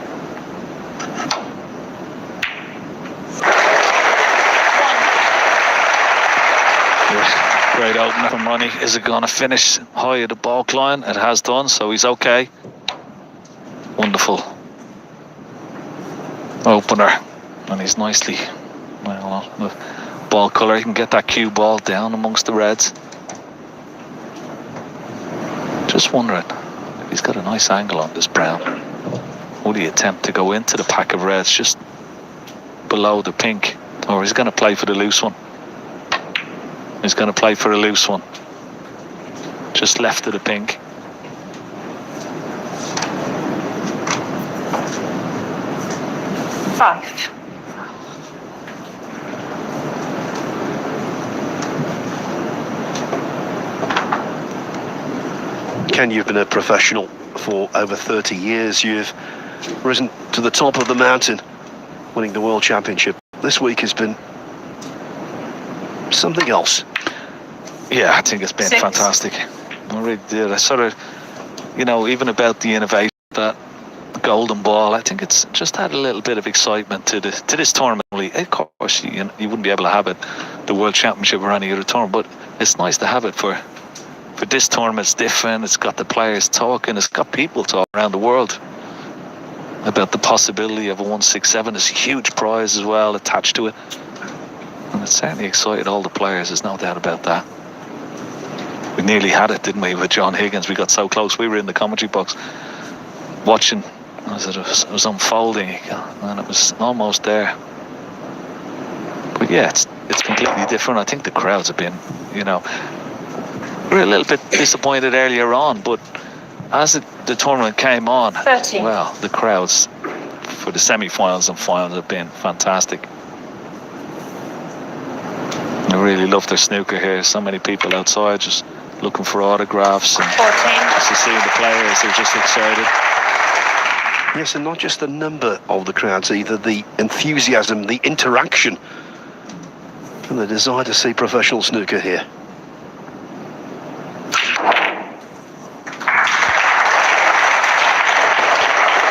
Great opener from Ronnie. Is it going to finish high at the balk line? It has done, so he's okay. Wonderful opener, and he's nicely, well, the ball colour, he can get that cue ball down amongst the reds. Just wondering if he's got a nice angle on this brown. Will he attempt to go into the pack of reds just below the pink, or he's going to play for the loose one? He's going to play for a loose one, just left of the pink. Five. Ken, you've been a professional for over 30 years. You've risen to the top of the mountain, winning the World Championship. This week has been something else. Yeah, I think it's been fantastic. I really did. I sort of, you know, even about the innovation, that golden ball, I think it's just had a little bit of excitement to this tournament. Of course, you wouldn't be able to have it, the World Championship or any other tournament, but it's nice to have it for this tournament. It's different. It's got the players talking. It's got people talking around the world about the possibility of a 167. There's a huge prize as well attached to it, and it certainly excited all the players. There's no doubt about that. We nearly had it, didn't we, with John Higgins? We got so close. We were in the commentary box watching as it was unfolding, and it was almost there. We But yeah, it's completely different. I think the crowds have been, you know, we're a little bit disappointed earlier on, but as the tournament came on, 30. well, the crowds for the semi-finals and finals have been fantastic. I really love their snooker here. So many people outside just looking for autographs and 14. just to see the players. They're just excited. Yes, and not just the number of the crowds either, the enthusiasm, the interaction, and the desire to see professional snooker here.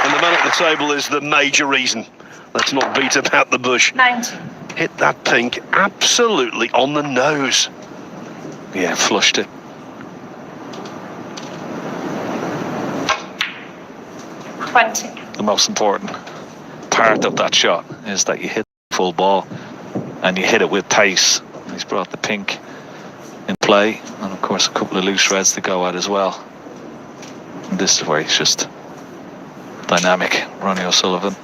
And the man at the table is the major reason. Let's not beat about the bush. 90. Hit that pink absolutely on the nose. Yeah, flushed it. The most important part of that shot is that you hit the full ball and you hit it with pace. He's brought the pink in play, and of course a couple of loose reds to go at as well. And this is where he's just dynamic. Ronnie O'Sullivan,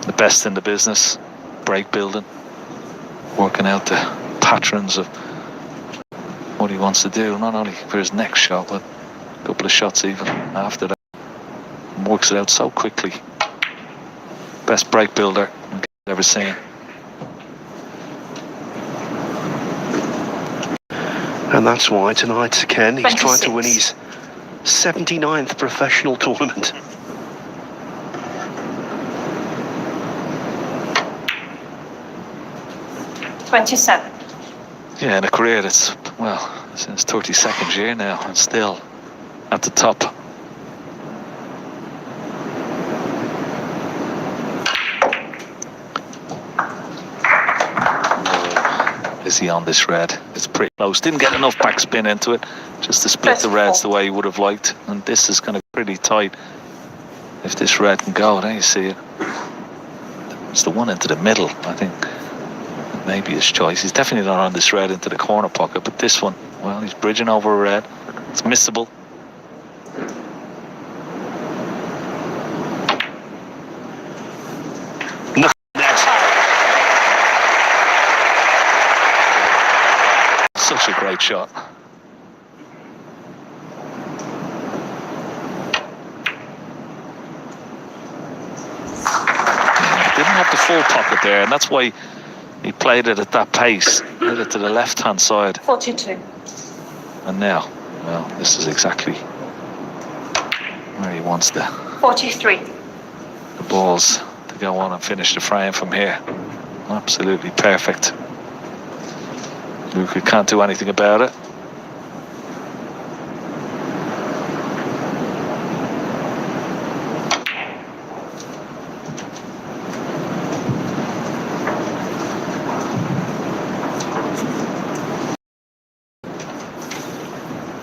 the best in the business, break building, working out the patterns of what he wants to do, not only for his next shot, but a couple of shots even after that. Works it out so quickly. Best break builder I've ever seen. And that's why tonight, Ken, he's 26. trying to win his 79th professional tournament. $27. Yeah, in a career that's, well, since 32nd year now, and still at the top. Is he on this red? It's pretty close. Didn't get enough backspin into it, just to split the reds the way he would have liked. And this is going to be pretty tight. If this red can go, then you see it. It's the one into the middle, I think. Maybe his choice. He's definitely not on this red into the corner pocket, but this one, well, he's bridging over a red. It's missable. Such a great shot. Didn't have the full pocket there, and that's why he played it at that pace. Hit it to the left-hand side. 42. And now, well, this is exactly where he wants the 43. The balls to go on and finish the frame from here. Absolutely perfect. Luca can't do anything about it.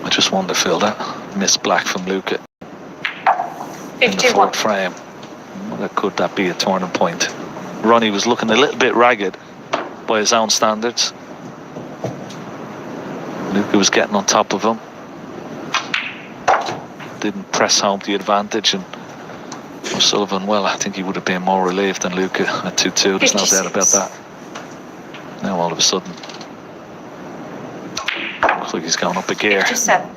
I just wonder, Phil, that missed black from Luca in the 51. fourth frame. Could that be a turning point? Ronnie was looking a little bit ragged by his own standards. Luca was getting on top of him. Didn't press home the advantage, and Sullivan, well, I think he would have been more relieved than Luca at 2-2. There's no doubt about that. Now all of a sudden, looks like he's going up a gear. 57.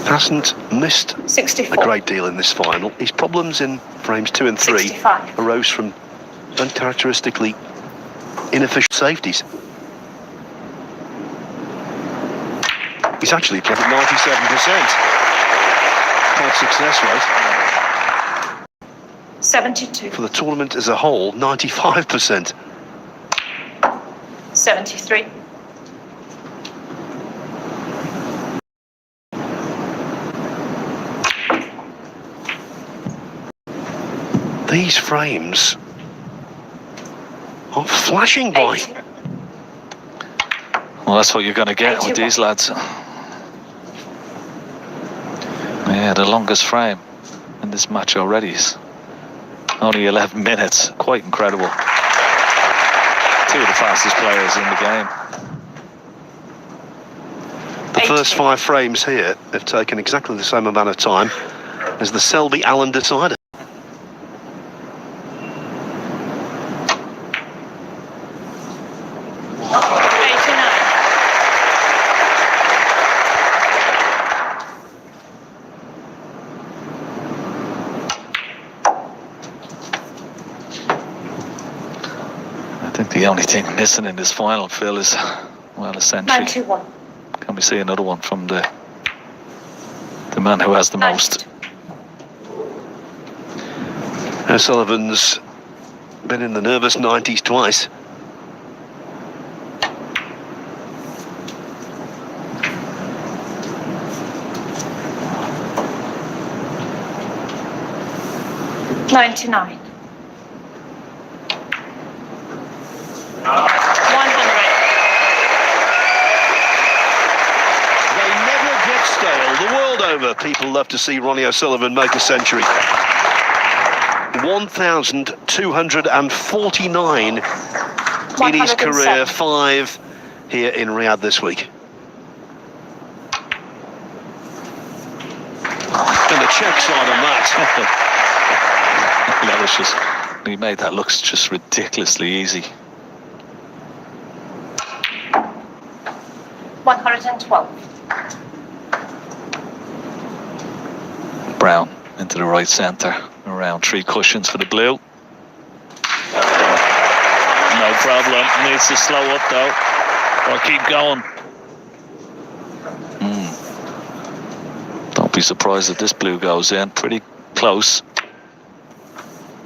Hasn't missed 64. a great deal in this final. His problems in frames 2 and 3 65. arose from uncharacteristically inefficient safeties. He's actually played at 97%. High success rate. 72. For the tournament as a whole, 95%. 73. These frames are flashing by. 80. Well, that's what you're going to get with these lads. Yeah, the longest frame in this match already is Only 11 minutes. Quite incredible. Two of the fastest players in the game. The first 5 frames here have taken exactly the same amount of time as the Selby Allen decider. I think the only thing missing in this final, Phil, is, well, a century. 91. Can we see another one from the man who has the most? Sullivan's been in the nervous 90s twice. $99. 100. They never get stale. The world over, people love to see Ronnie O'Sullivan make a century. 1,249 in his career, 5 here in Riyadh this week. And the check side on that. That was just, he made that look just ridiculously easy. 112. Brown into the right centre, around 3 cushions for the blue. No problem, needs to slow up though, or keep going. Don't be surprised if this blue goes in, pretty close.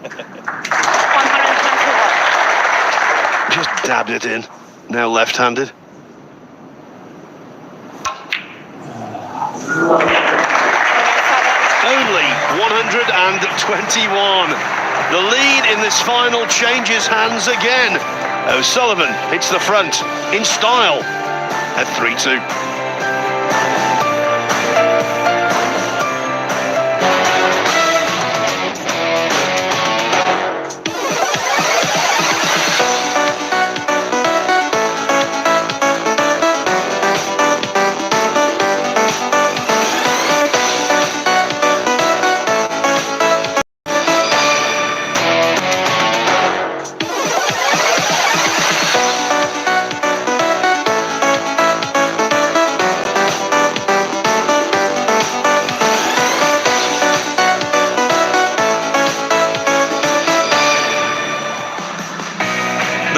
121. Just dabbed it in, now left-handed. Only 121. The lead in this final changes hands again. O'Sullivan hits the front in style at 3-2.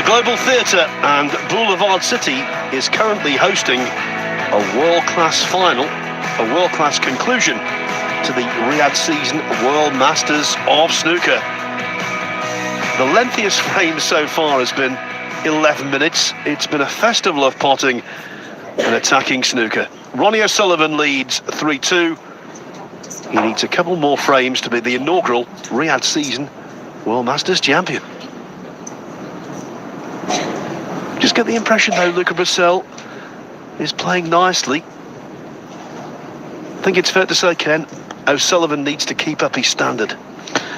Global Theatre and Boulevard City is currently hosting a world-class final, a world-class conclusion to the Riyadh season World Masters of Snooker. The lengthiest frame so far has been 11 minutes. It's been a festival of potting and attacking snooker. Ronnie O'Sullivan leads 3-2. He needs a couple more frames to be the inaugural Riyadh season World Masters champion. Just get the impression though, Luca Brecel is playing nicely. I think it's fair to say, Ken, O'Sullivan needs to keep up his standard.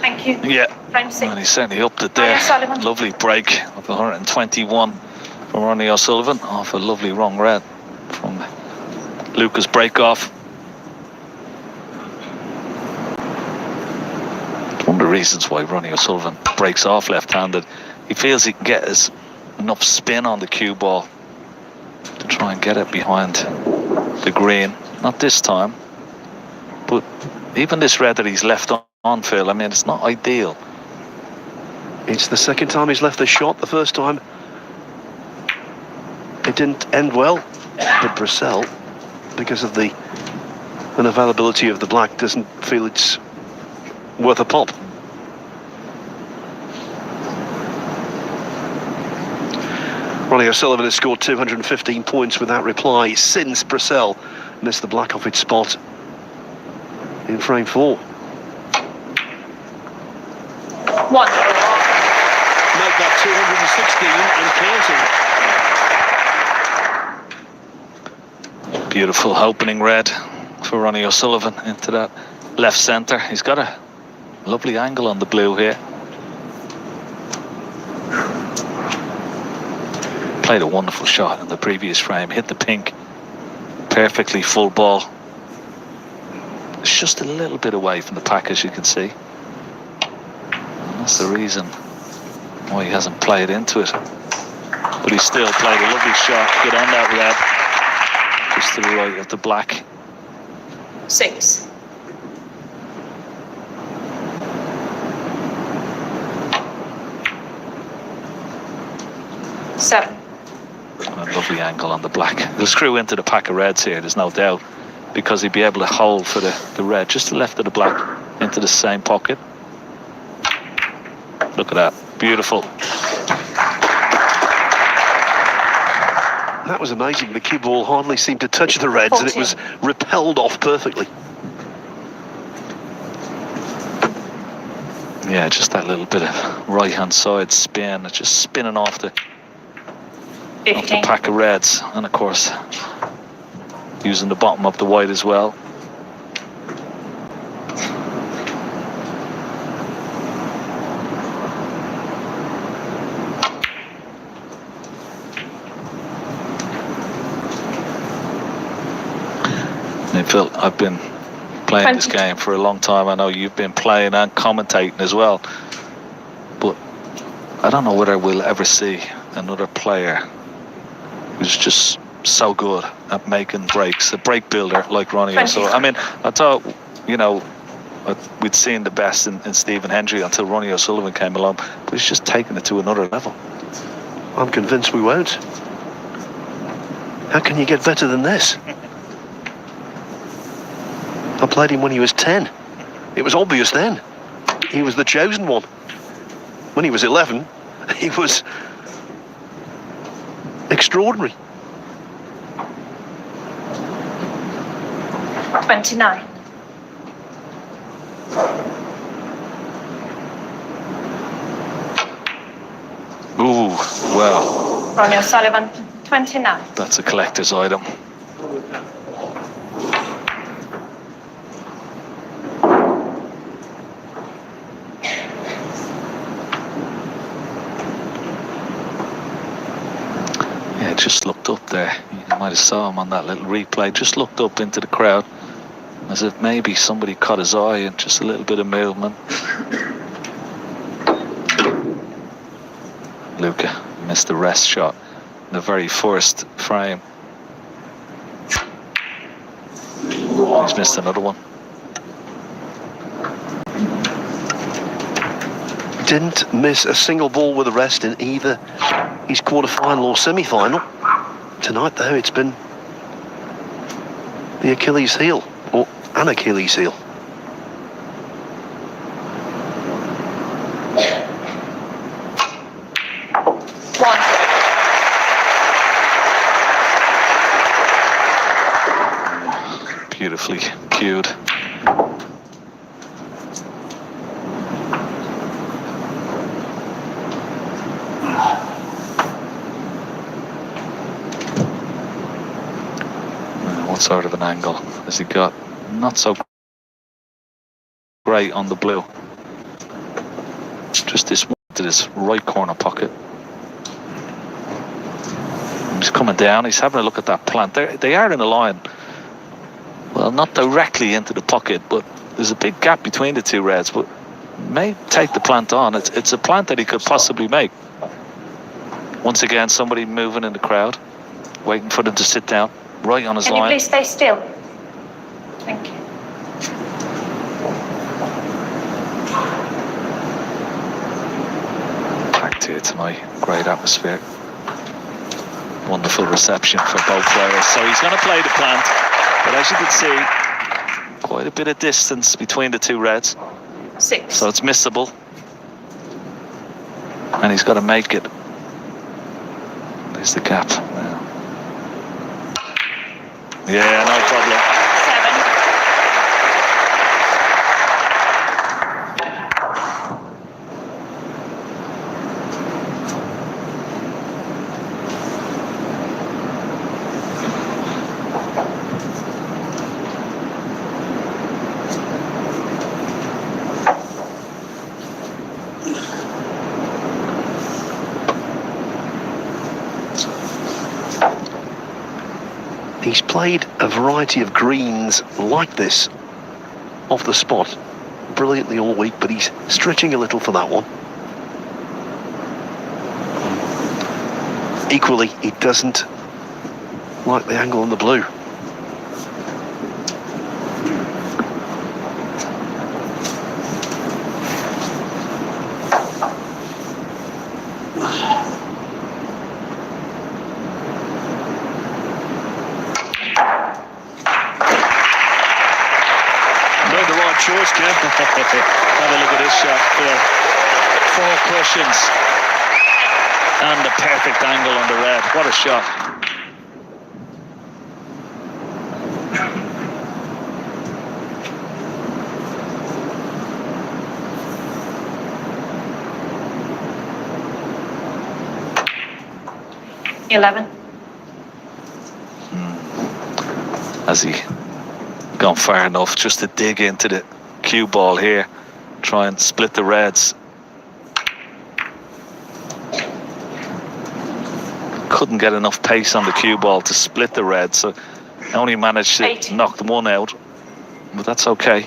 Thank you. Yeah, and he certainly upped it there. Lovely break of 121 from Ronnie O'Sullivan off a lovely wrong red from Luca's break off. One of the reasons why Ronnie O'Sullivan breaks off left-handed, he feels he can get enough spin on the cue ball to try and get it behind the green. Not this time, but even this red that he's left on, Phil, I mean, it's not ideal. It's the second time he's left the shot. The first time it didn't end well, but Brecel, because of the unavailability of the black, doesn't feel it's worth a pop. Ronnie O'Sullivan has scored 215 points without reply since Brecel missed the black off its spot in frame 4. 1. Make that 216 and counting. Beautiful opening red for Ronnie O'Sullivan into that left centre. He's got a lovely angle on the blue here. played a wonderful shot in the previous frame, hit the pink perfectly, full ball. It's just a little bit away from the pack, as you can see. And that's the reason why he hasn't played into it. But he still played a lovely shot. Good on that red. Just to the right of the black. 6. Seven. A lovely angle on the black. He'll screw into the pack of reds here, there's no doubt, because he'd be able to hold for the red just to the left of the black into the same pocket. Look at that. Beautiful. That was amazing. The cue ball hardly seemed to touch the reds, 14. and it was repelled off perfectly. Yeah, just that little bit of right-hand side spin, just spinning off the 15. pack of reds, and of course using the bottom of the white as well. And Phil, I've been playing this game for a long time. I know you've been playing and commentating as well, but I don't know whether we'll ever see another player who's just so good at making breaks, a break builder like Ronnie. So I mean, I thought, you know, we'd seen the best in Stephen Hendry until Ronnie O'Sullivan came along, but he's just taken it to another level. I'm convinced we won't. How can you get better than this? I played him when he was 10. It was obvious then. He was the chosen one. When he was 11, he was extraordinary. 29. Ooh, well. Ronnie O'Sullivan, 29. That's a collector's item. Yeah, just looked up there. You might have saw him on that little replay. Just looked up into the crowd as if maybe somebody caught his eye and just a little bit of movement. Luca missed the rest shot in the very first frame. He's missed another one. Didn't miss a single ball with the rest in either his quarter-final or semi-final. Tonight, though, it's been the Achilles heel, or an Achilles heel. Beautifully cued. What sort of an angle has he got? Not so great on the blue. Just this one to this right corner pocket. He's coming down. He's having a look at that plant. They are in a line. Well, not directly into the pocket, but there's a big gap between the two reds. But may take the plant on. It's a plant that he could possibly make. Once again, somebody moving in the crowd, waiting for them to sit down, right on his line. Can you please stay still? Thank you. Packed here tonight. Great atmosphere. Wonderful reception for both players. So he's going to play the plant. But as you can see, quite a bit of distance between the two reds. 6. So it's missable. And he's got to make it. There's the gap. Yeah, no problem. 7. He's played a variety of greens like this off the spot brilliantly all week, but he's stretching a little for that one. Equally, he doesn't like the angle on the blue. Choice, Kev. Have a look at this shot there. 4 cushions and the perfect angle on the red. What a shot. Has he gone far enough just to dig into the cue ball here, try and split the reds? Couldn't get enough pace on the cue ball to split the reds, so only managed to knock the one out, but that's okay.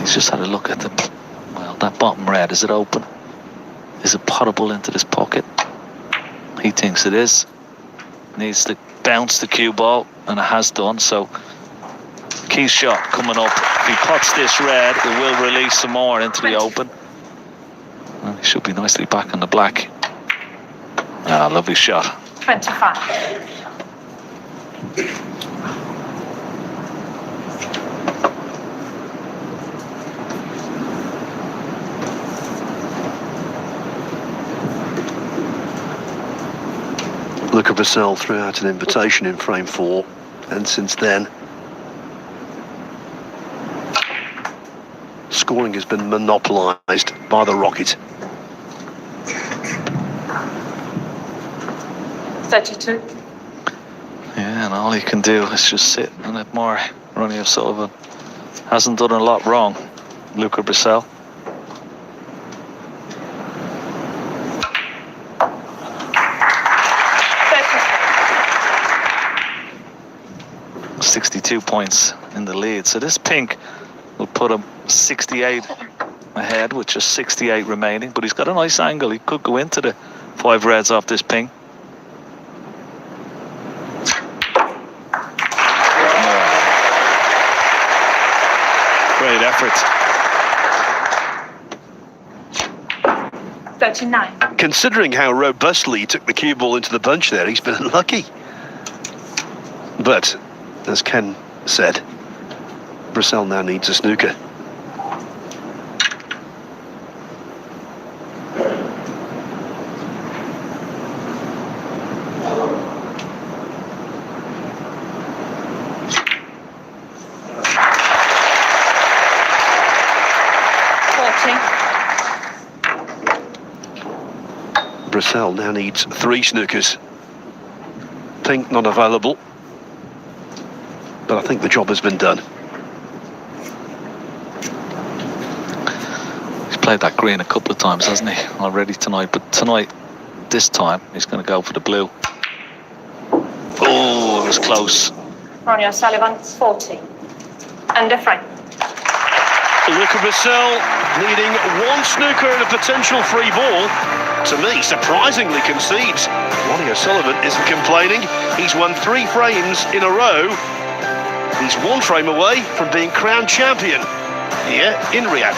Just had a look at them. Well, that bottom red, is it open? Is it potable into this pocket? He thinks it is. Needs to bounce the cue ball, and it has done. So, key shot coming up. If he pots this red, it will release some more into the open. And he should be nicely back on the black. Ah, lovely shot. 25. Luca Brecel threw out an invitation in frame 4, and since then scoring has been monopolised by the Rocket. 32. Yeah, and all he can do is just sit and admire Ronnie Sullivan. Hasn't done a lot wrong, Luca Brecel. 62 points in the lead. So this pink will put him 68 ahead with just 68 remaining. But he's got a nice angle. He could go into the 5 reds off this pink. Great effort. 39. Considering how robustly he took the cue ball into the bunch there, he's been unlucky. But as Ken said, Brecel now needs a snooker. Brecel now needs 3 snookers. Pink not available, but I think the job has been done. He's played that green a couple of times, hasn't he, already tonight? But tonight, this time, he's going to go for the blue. Oh, it was close. Ronnie Sullivan, 40. Under frame. Luca Brecel needing 1 snooker and a potential free ball. To me, surprisingly concedes. Ronnie Sullivan isn't complaining. He's won 3 frames in a row. He's 1 frame away from being crowned champion here in Riyadh.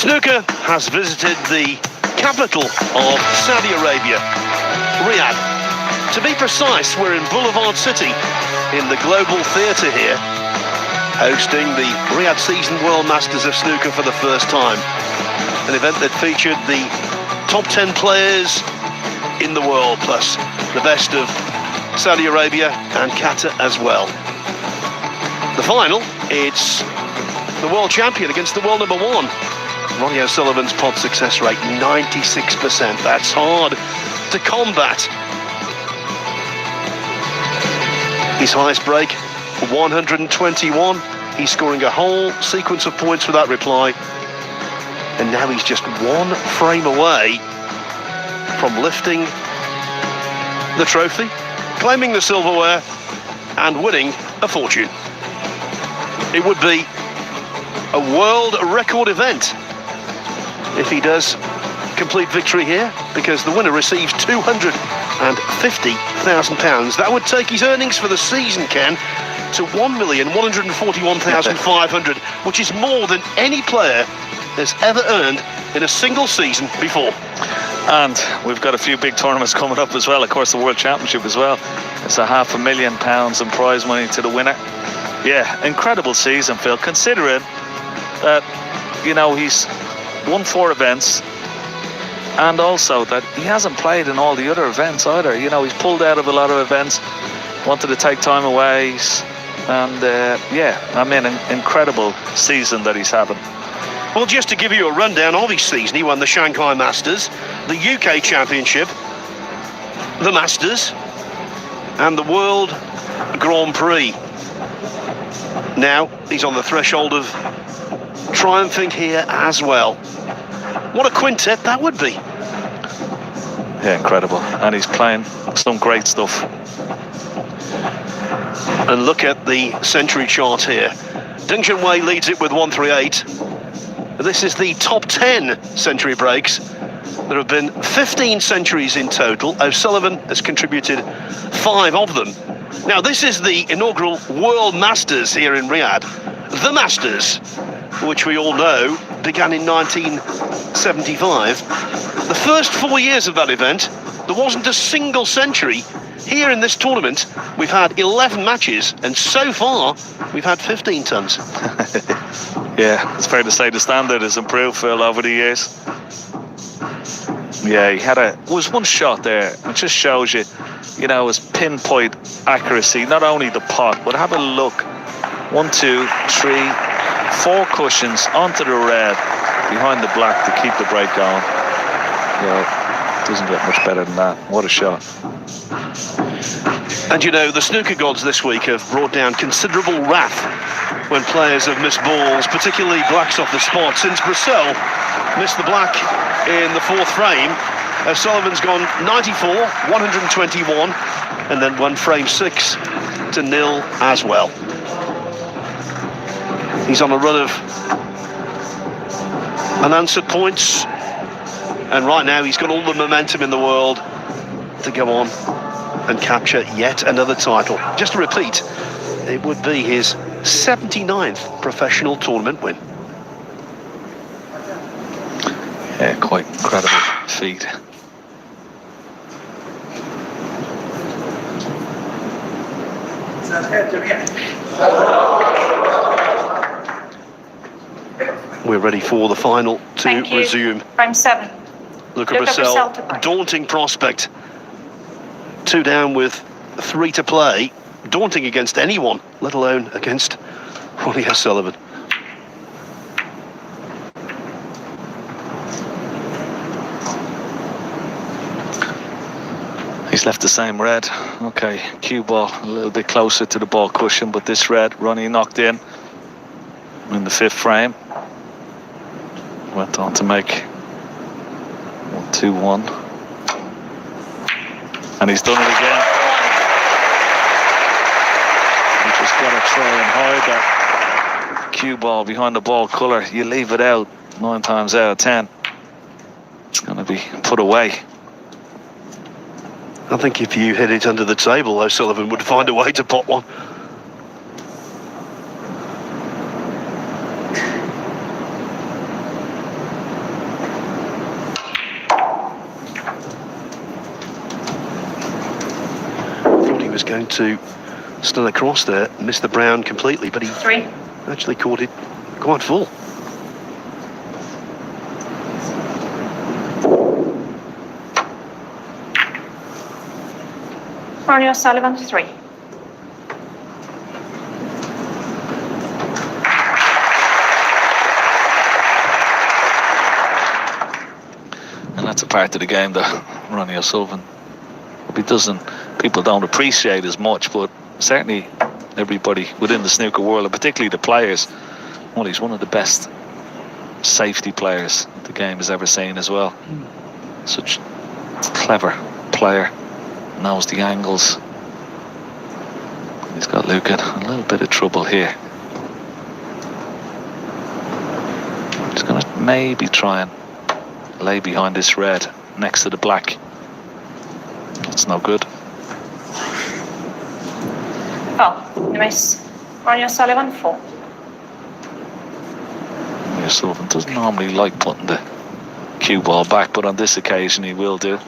Snooker has visited the capital of Saudi Arabia, Riyadh. To be precise, we're in Boulevard City in the Global Theatre here, hosting the Riyadh Season World Masters of Snooker for the first time. An event that featured the top 10 players in the world, plus the best of Saudi Arabia and Qatar as well. The final, it's the world champion against the world number one. Ronnie O'Sullivan's pod success rate, 96%. That's hard to combat. His highest break, 121. He's scoring a whole sequence of points without reply. And now he's just one frame away from lifting the trophy, claiming the silverware, and winning a fortune. It would be a world record event if he does complete victory here, because the winner receives £250,000. That would take his earnings for the season, Ken, to $1,141,500, which is more than any player has ever earned in a single season before. And we've got a few big tournaments coming up as well. Of course, the World Championship as well. It's £500,000 in prize money to the winner. Yeah, incredible season, Phil, considering that, you know, he's won 4 events, and also that he hasn't played in all the other events either. You know, he's pulled out of a lot of events, wanted to take time away, and yeah, I mean, an incredible season that he's having. Well, just to give you a rundown of his season, he won the Shanghai Masters, the UK Championship, the Masters, and the World Grand Prix. Now he's on the threshold of triumphing here as well. What a quintet that would be. Yeah, incredible. And he's playing some great stuff. And look at the century chart here. Deng Junhui leads it with 138. This is the top 10 century breaks. There have been 15 centuries in total. O'Sullivan has contributed 5 of them. Now, this is the inaugural World Masters here in Riyadh. The Masters, which we all know began in 1975. The first 4 years of that event, there wasn't a single century. Here in this tournament, we've had 11 matches, and so far, we've had 15 tons. Yeah, it's fair to say the standard has improved, Phil, over the years. Yeah, he had was one shot there. It just shows you, you know, his pinpoint accuracy, not only the pot, but have a look. 1, 2, 3, 4 cushions onto the red, behind the black to keep the break going. Yeah, doesn't get much better than that. What a shot. And you know, the snooker gods this week have brought down considerable wrath when players have missed balls, particularly blacks off the spot. Since Brecel missed the black in the 4th frame, Sullivan's gone 94, 121, and then won frame 6 to 0 as well. He's on a run of unanswered points, and right now he's got all the momentum in the world to go on and capture yet another title. Just to repeat, it would be his 79th professional tournament win. Yeah, quite incredible feat. We're ready for the final to resume. Frame 7. Luca Brecel, daunting prospect. 2 down with 3 to play. Daunting against anyone, let alone against Ronnie O'Sullivan. He's left the same red. Okay, cue ball a little bit closer to the ball cushion, but this red, Ronnie knocked in the 5th frame. Went on to make 1-2-1. And he's done it again. You just got to try and hide that cue ball behind the ball colour. You leave it out 9 times out of 10. It's going to be put away. I think if you hit it under the table, O'Sullivan would find a way to pot one. going to stun across there, missed the brown completely, but he 3. actually caught it quite full. Ronnie Sullivan 3. And that's a part of the game that Ronnie O'Sullivan people don't appreciate as much, but certainly everybody within the snooker world, and particularly the players, well, he's one of the best safety players the game has ever seen as well. Such a clever player, knows the angles. He's got Luca in a little bit of trouble here. He's going to maybe try and lay behind this red next to the black. That's no good. Nice. Ronnie Sullivan 4. Ronnie Sullivan doesn't normally like putting the cue ball back, but on this occasion he will do.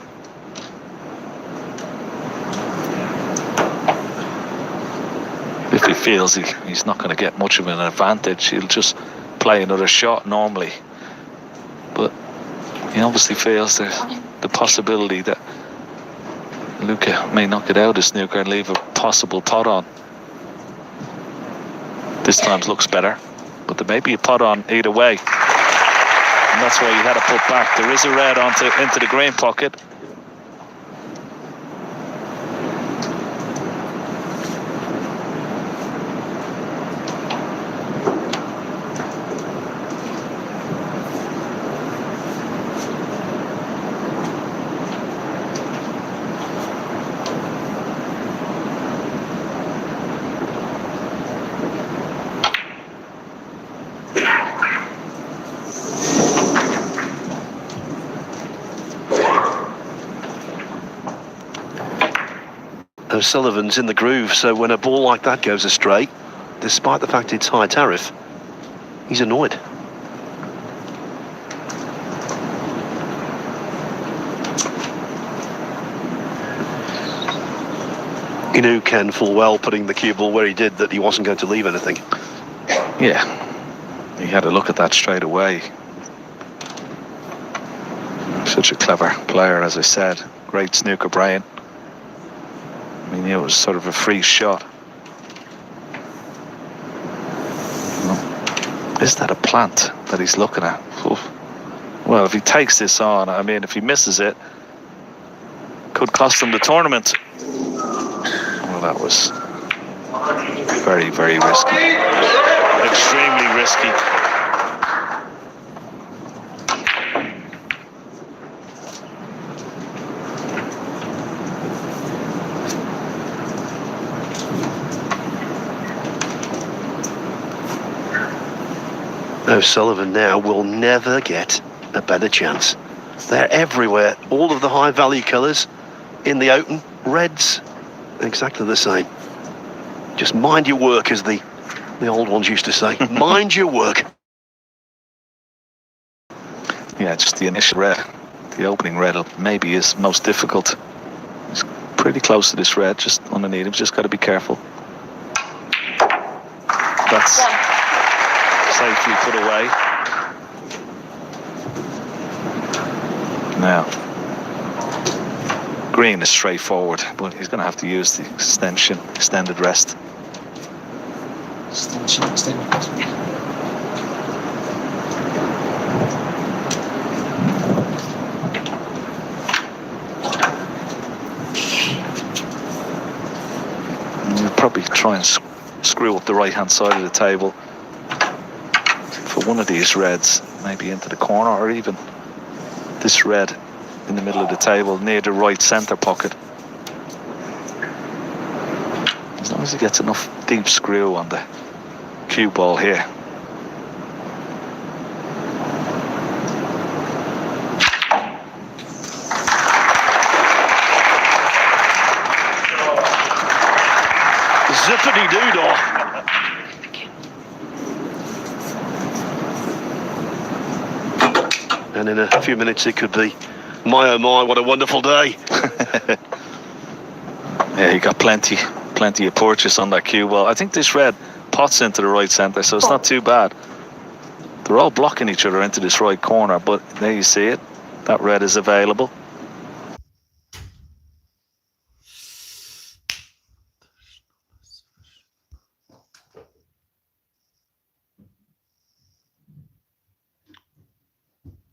If he feels he's not going to get much of an advantage, he'll just play another shot normally. But he obviously feels there's the possibility that Luca may knock it out of snooker and leave a possible pot on. This time looks better, but there may be a pot on either way. And that's why you had to put back. There is a red into the green pocket. Sullivan's in the groove, so when a ball like that goes astray, despite the fact it's high tariff, he's annoyed. He knew Ken full well, putting the cue ball where he did, that he wasn't going to leave anything. Yeah, he had a look at that straight away. Such a clever player, as I said. Great snooker brain. I mean, it was sort of a free shot. Is that a plant that he's looking at? Oof. Well, if he takes this on, I mean, if he misses it, could cost him the tournament. Well, that was very, very risky. Extremely risky. Sullivan now will never get a better chance. They're everywhere. All of the high value colours in the open, reds, exactly the same. Just mind your work, as the old ones used to say. Mind your work. Yeah, just the initial red, the opening red maybe is most difficult. He's pretty close to this red, just underneath him, just got to be careful. That's safely put away. Now, green is straightforward, but he's going to have to use the extended rest. Extended rest. We'll probably try and screw up the right-hand side of the table for one of these reds, maybe into the corner, or even this red in the middle of the table near the right center pocket. As long as he gets enough deep screw on the cue ball here. Zippity-doo-dah. And in a few minutes it could be, my oh my, what a wonderful day. Yeah, he got plenty of purchase on that cue ball. I think this red pots into the right centre, so it's not too bad. They're all blocking each other into this right corner, but there you see it. That red is available.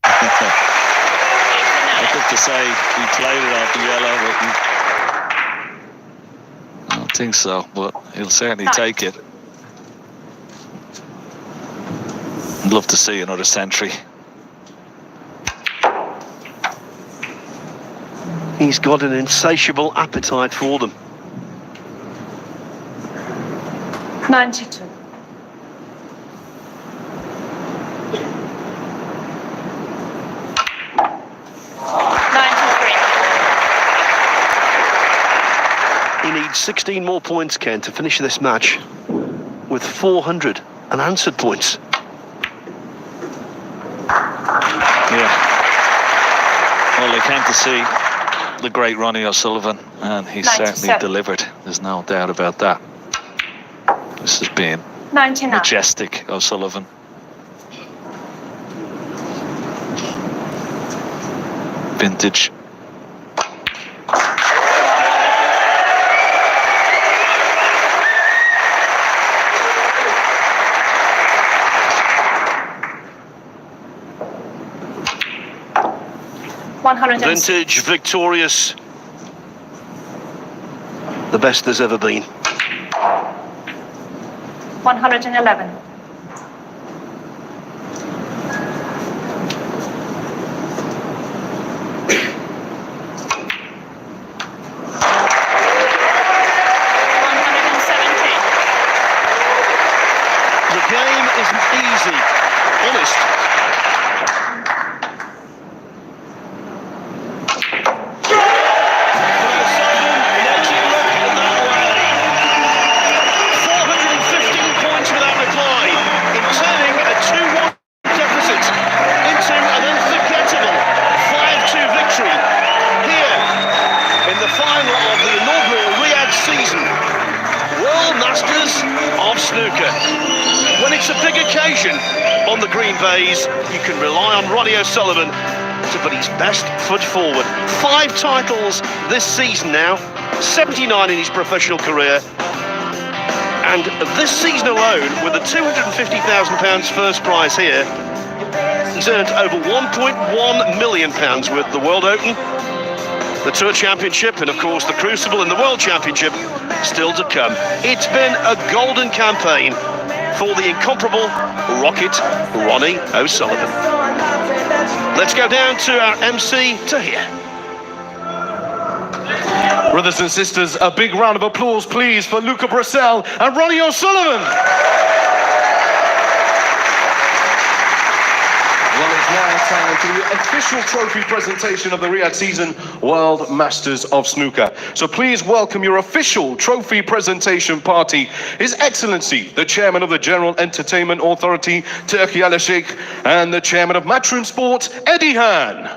I think to say he played it off the yellow, but I don't think so, but he'll certainly take it. I'd love to see another century. He's got an insatiable appetite for them. 92. He needs 16 more points, Ken, to finish this match with 400 unanswered points. Yeah. Well, they came to see the great Ronnie O'Sullivan, and he certainly delivered. There's no doubt about that. This has been 99. majestic, O'Sullivan. Vintage. Vintage, victorious. The best there's ever been. 111. The game isn't easy, honest. World Masters of Snooker. When it's a big occasion on the green bays, you can rely on Ronnie O'Sullivan to put his best foot forward. 5 titles this season now, 79 in his professional career. And this season alone, with the £250,000 first prize here, he's earned over £1.1 million with the World Open, the Tour Championship, and of course the Crucible and the World Championship still to come. It's been a golden campaign for the incomparable Rocket Ronnie O'Sullivan. Let's go down to our MC to hear. Brothers and sisters, a big round of applause, please, for Luca Brecel and Ronnie O'Sullivan. Well, it's now time for the official trophy presentation of the Riyadh season World Masters of Snooker. So please welcome your official trophy presentation party, His Excellency, the Chairman of the General Entertainment Authority, Turki Al-Sheikh, and the Chairman of Matchroom Sport, Eddie Hearn.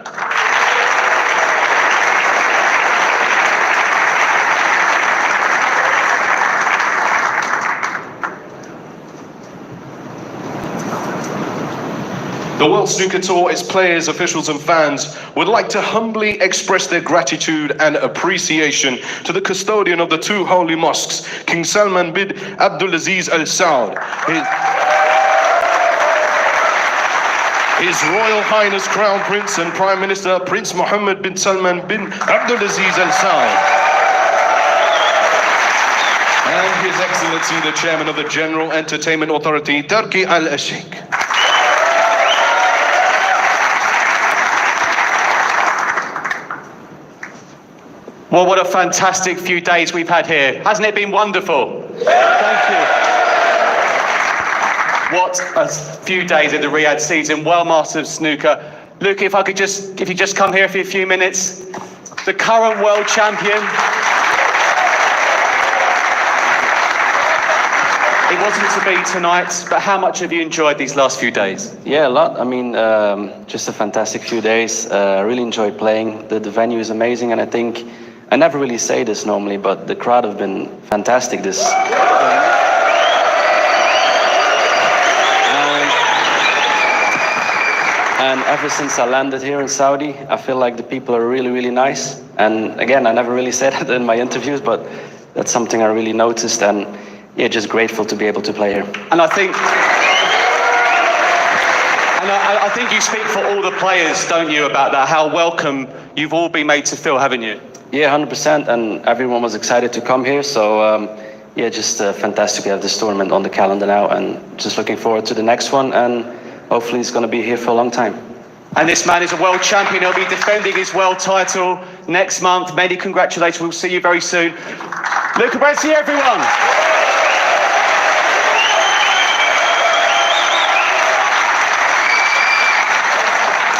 The World Snooker Tour, its players, officials and fans would like to humbly express their gratitude and appreciation to the custodian of the 2 holy mosques, King Salman bin Abdulaziz Al Saud, His Royal Highness Crown Prince and Prime Minister Prince Mohammed bin Salman bin Abdulaziz Al Saud, and His Excellency the Chairman of the General Entertainment Authority, Turki Al-Sheikh. Well, what a fantastic few days we've had here. Hasn't it been wonderful? Thank you. What a few days of the Riyadh season, World Masters Snooker. Luca, if you just come here for a few minutes. The current world champion. It wasn't to be tonight, but how much have you enjoyed these last few days? Yeah, a lot. I mean, just a fantastic few days. I really enjoyed playing. The venue is amazing, and I think I never really say this normally, but the crowd have been fantastic this. And ever since I landed here in Saudi, I feel like the people are really, really nice. And again, I never really said that in my interviews, but that's something I really noticed. And yeah, just grateful to be able to play here. And I think you speak for all the players, don't you, about that, how welcome you've all been made to feel, haven't you? Yeah, 100%. And everyone was excited to come here. So yeah, just fantastic to have this tournament on the calendar now. And just looking forward to the next one. And hopefully he's going to be here for a long time. And this man is a world champion. He'll be defending his world title next month. Many congratulations. We'll see you very soon. Luca Brecel, everyone.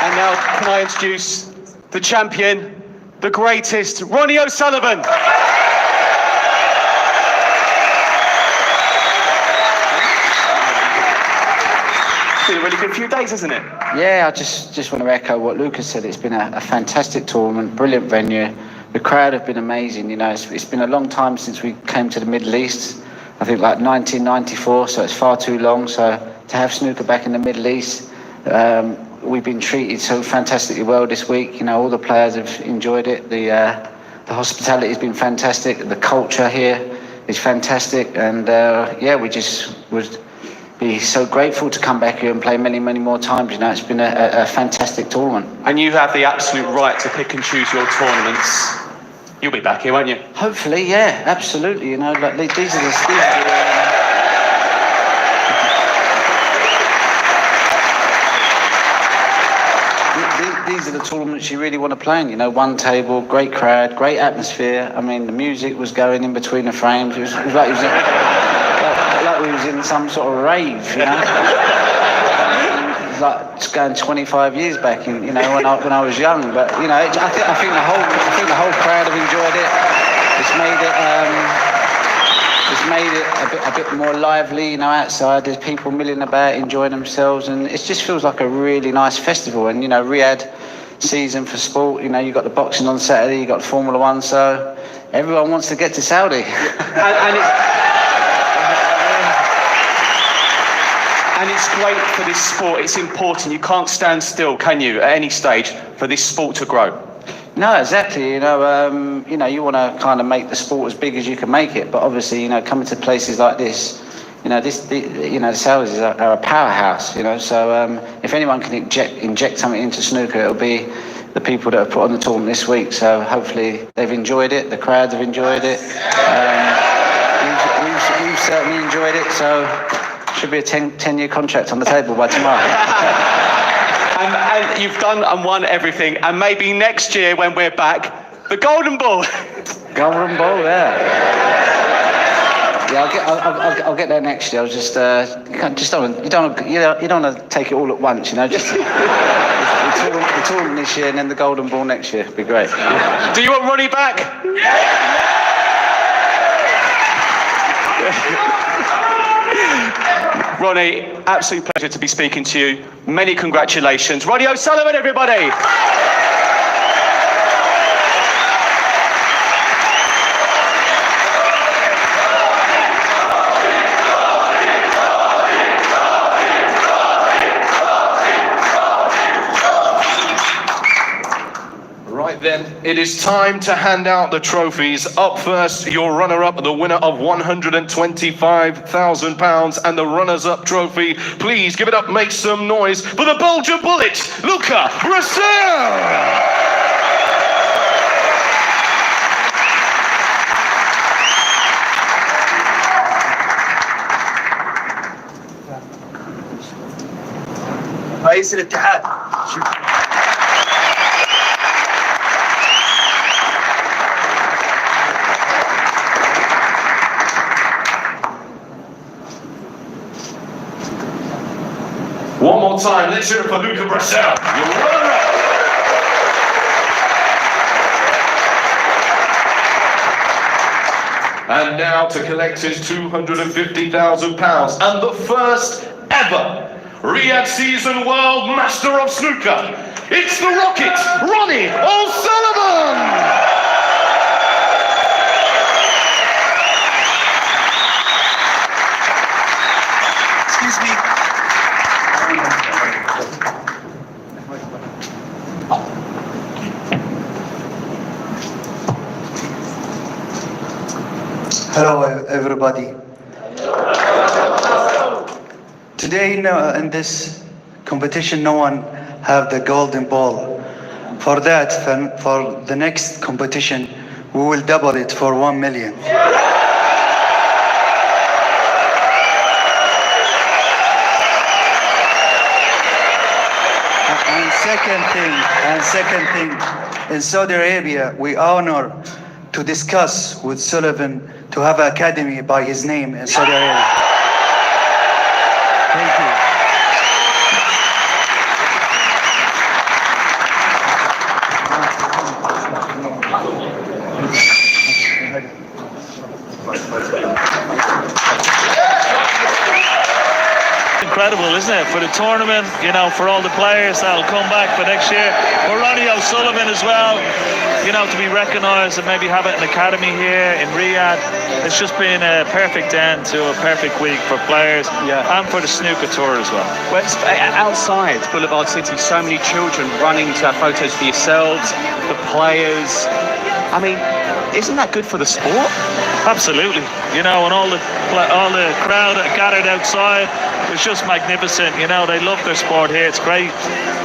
And now can I introduce the champion, the greatest, Ronnie O'Sullivan. It's been a really good few days, hasn't it? Yeah, I just want to echo what Luca said. It's been a fantastic tournament, brilliant venue. The crowd have been amazing. You know, it's been a long time since we came to the Middle East. I think like 1994, so it's far too long. So to have snooker back in the Middle East, we've been treated so fantastically well this week. You know, all the players have enjoyed it. The hospitality has been fantastic. The culture here is fantastic, and yeah, we just would be so grateful to come back here and play many, many more times. You know, it's been a fantastic tournament. And you have the absolute right to pick and choose your tournaments. You'll be back here, won't you? Hopefully, yeah, absolutely. You know, like these are the tournaments you really want to play in. You know, one table, great crowd, great atmosphere. I mean, the music was going in between the frames. It was like we was in some sort of rave, you know. It was like just going 25 years back, in, you know, when I was young. But you know, I think the whole crowd have enjoyed it. It's made it a bit more lively, you know, outside. There's people milling about, enjoying themselves, and it just feels like a really nice festival. And you know, Riyadh season for sport. You know, you got the boxing on Saturday, you got Formula One, so everyone wants to get to Saudi. And it's great for this sport. It's important. You can't stand still, can you, at any stage, for this sport to grow? No, exactly. You know, you want to kind of make the sport as big as you can make it. But obviously, you know, coming to places like this, you know, the Saudis are a powerhouse. You know, so if anyone can inject something into snooker, it'll be the people that have put on the tournament this week. So hopefully they've enjoyed it. The crowds have enjoyed it. We've certainly enjoyed it. So. Should be a 10-year contract on the table by tomorrow. and you've done and won everything. And maybe next year when we're back, the Golden Ball. Golden Ball, yeah. Yeah, I'll get there next year. I was just you don't want to take it all at once, you know. Just the tournament this year and then the Golden Ball next year. It'd be great. Do you want Ronnie back? Yeah. Ronnie, absolute pleasure to be speaking to you. Many congratulations. Ronnie O'Sullivan, everybody. Right then, it is time to hand out the trophies. Up first, your runner-up, the winner of £125,000 and the runners-up trophy. Please give it up, make some noise for the Belgian Bullet, Luca Brecel! رئيس الاتحاد. One more time, let's hear it for Luca Brecel, your runner-up. And now to collect his £250,000 and the first ever Riyadh season World Master of Snooker. It's the Rocket, Ronnie O'Sullivan! Hello, everybody. Today, in this competition, no one have the golden ball. For that, for the next competition, we will double it for 1 million. And second thing, in Saudi Arabia, we honor to discuss with Sullivan to have an academy by his name in Saudi Arabia. Thank you. Incredible, isn't it? For the tournament, you know, for all the players that'll come back for next year. For Ronnie O'Sullivan as well, you know, to be recognised and maybe have it an academy here in Riyadh. It's just been a perfect end to a perfect week for players and for the snooker tour as well. Well, it's, outside Boulevard City, so many children running to have photos for yourselves, the players. I mean, isn't that good for the sport? Absolutely. You know, and all the crowd that gathered outside, it's just magnificent. You know, they love their sport here. It's great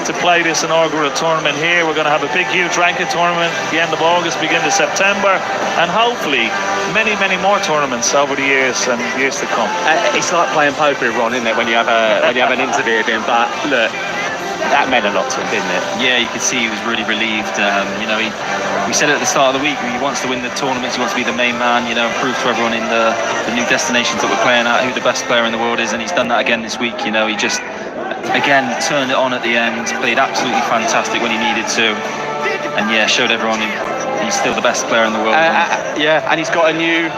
to play this inaugural tournament here. We're going to have a big, huge ranking tournament at the end of August, beginning of September, and hopefully many, many more tournaments over the years and years to come. It's like playing poker with Ron, isn't it, when you have an interview with him? But look, that meant a lot to him, didn't it? Yeah, you could see he was really relieved. You know, we said it at the start of the week, he wants to win the tournaments, he wants to be the main man, you know, prove to everyone in the new destinations that we're playing at who the best player in the world is, and he's done that again this week. You know, he just, again, turned it on at the end, played absolutely fantastic when he needed to, and yeah, showed everyone he's still the best player in the world. Yeah, and he's got a new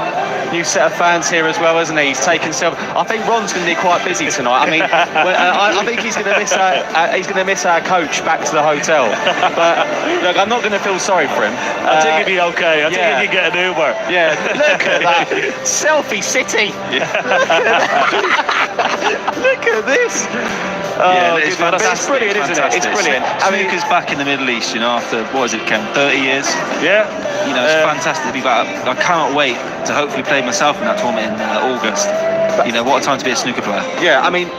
set of fans here as well, hasn't he? He's taken some. I think Ron's going to be quite busy tonight. I mean, I think he's going to miss our coach back to the hotel. But look, I'm not going to feel sorry for him. I think he'd be okay. I think he could get an Uber. Yeah, look at that selfie city. Look at this. Yeah, it's fantastic. It's brilliant, isn't it? It's brilliant. Snooker's back in the Middle East, you know, after, what is it, Ken, 30 years? Yeah. You know, it's fantastic to be back. I cannot wait to hopefully play myself in that tournament in August. You know, what a time to be a snooker player. Yeah, I mean,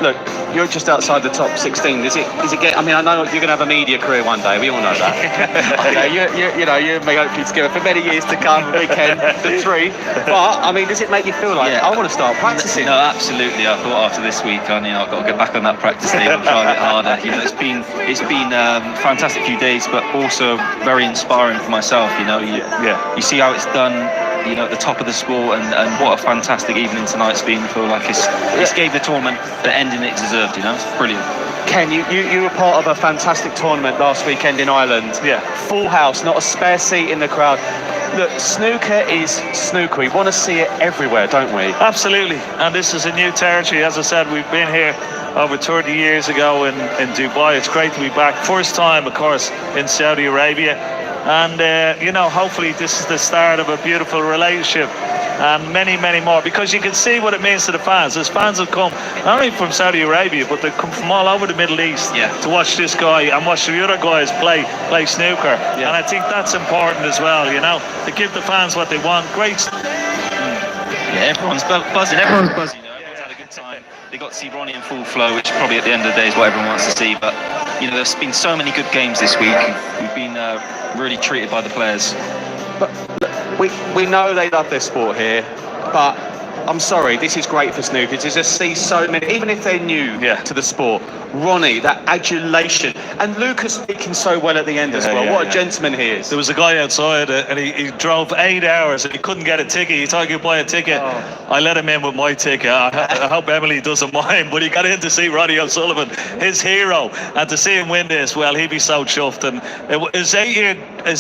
look, you're just outside the top 16. Is it get? I mean, I know you're going to have a media career one day. We all know that. You know, you may hopefully together for many years to come. Weekend, the three. But I mean, does it make you feel like I want to start practicing? No, absolutely. I thought after this week, I've got to get back on that practice day and try a bit harder. You know, it's been a fantastic few days, but also very inspiring for myself. You know, you see how it's done. You know, at the top of the sport, and what a fantastic evening tonight's been. I feel like it's gave the tournament the ending it deserved. You know, it's brilliant. Ken, you were part of a fantastic tournament last weekend in Ireland. Yeah. Full house, not a spare seat in the crowd. Look, snooker is snooker. We want to see it everywhere, don't we? Absolutely. And this is a new territory. As I said, we've been here over 30 years ago in Dubai. It's great to be back. First time, of course, in Saudi Arabia. And, you know, hopefully this is the start of a beautiful relationship and many, many more, because you can see what it means to the fans. There's fans that come not only from Saudi Arabia, but they come from all over the Middle East to watch this guy and watch the other guys play snooker. And I think that's important as well, you know, to give the fans what they want. Great. Yeah, everyone's buzzing. Everyone's buzzing. You know, everyone's had a good time. They got to see Ronnie in full flow, which probably at the end of the day is what everyone wants to see. But, you know, there's been so many good games this week. We've been really treated by the players. But we know they love their sport here, but I'm sorry, this is great for snooker to just see so many, even if they're new to the sport. Ronnie, that adulation, and Luca speaking so well at the end as well. What a gentleman he is. There was a guy outside and he drove 8 hours and he couldn't get a ticket. He thought he could buy a ticket. I let him in with my ticket. I hope Emily doesn't mind, but he got in to see Ronnie O'Sullivan, his hero, and to see him win this, well, he'd be so chuffed. And his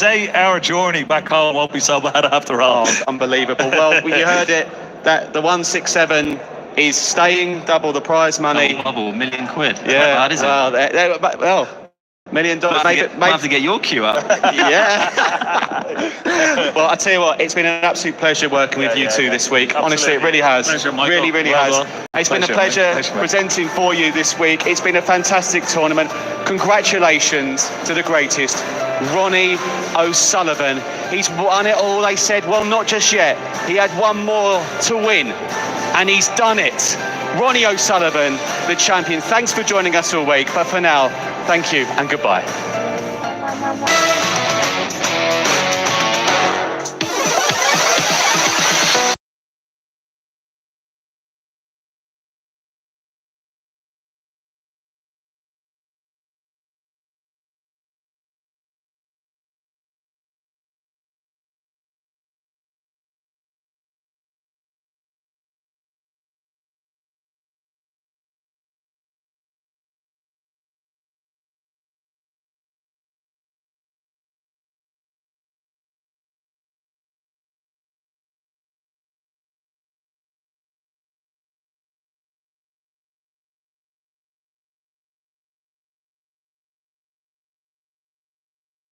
8-hour journey back home won't be so bad after all. Oh, unbelievable. Well, you heard it. That the 167 is staying, double the prize money. Double, £1 million. Yeah, bad, is it? Well, $1 million. Might have to get your cue up. Yeah. Well, I tell you what, it's been an absolute pleasure working with you two this week. Absolutely. Honestly, it really has. Pleasure, Michael. Really Well has. done. It's been a pleasure presenting for you this week. It's been a fantastic tournament. Congratulations to the greatest. Ronnie O'Sullivan. He's won it all. They said, well, not just yet. He had one more to win, and he's done it. Ronnie O'Sullivan, the champion. Thanks for joining us all week, but for now, thank you and goodbye.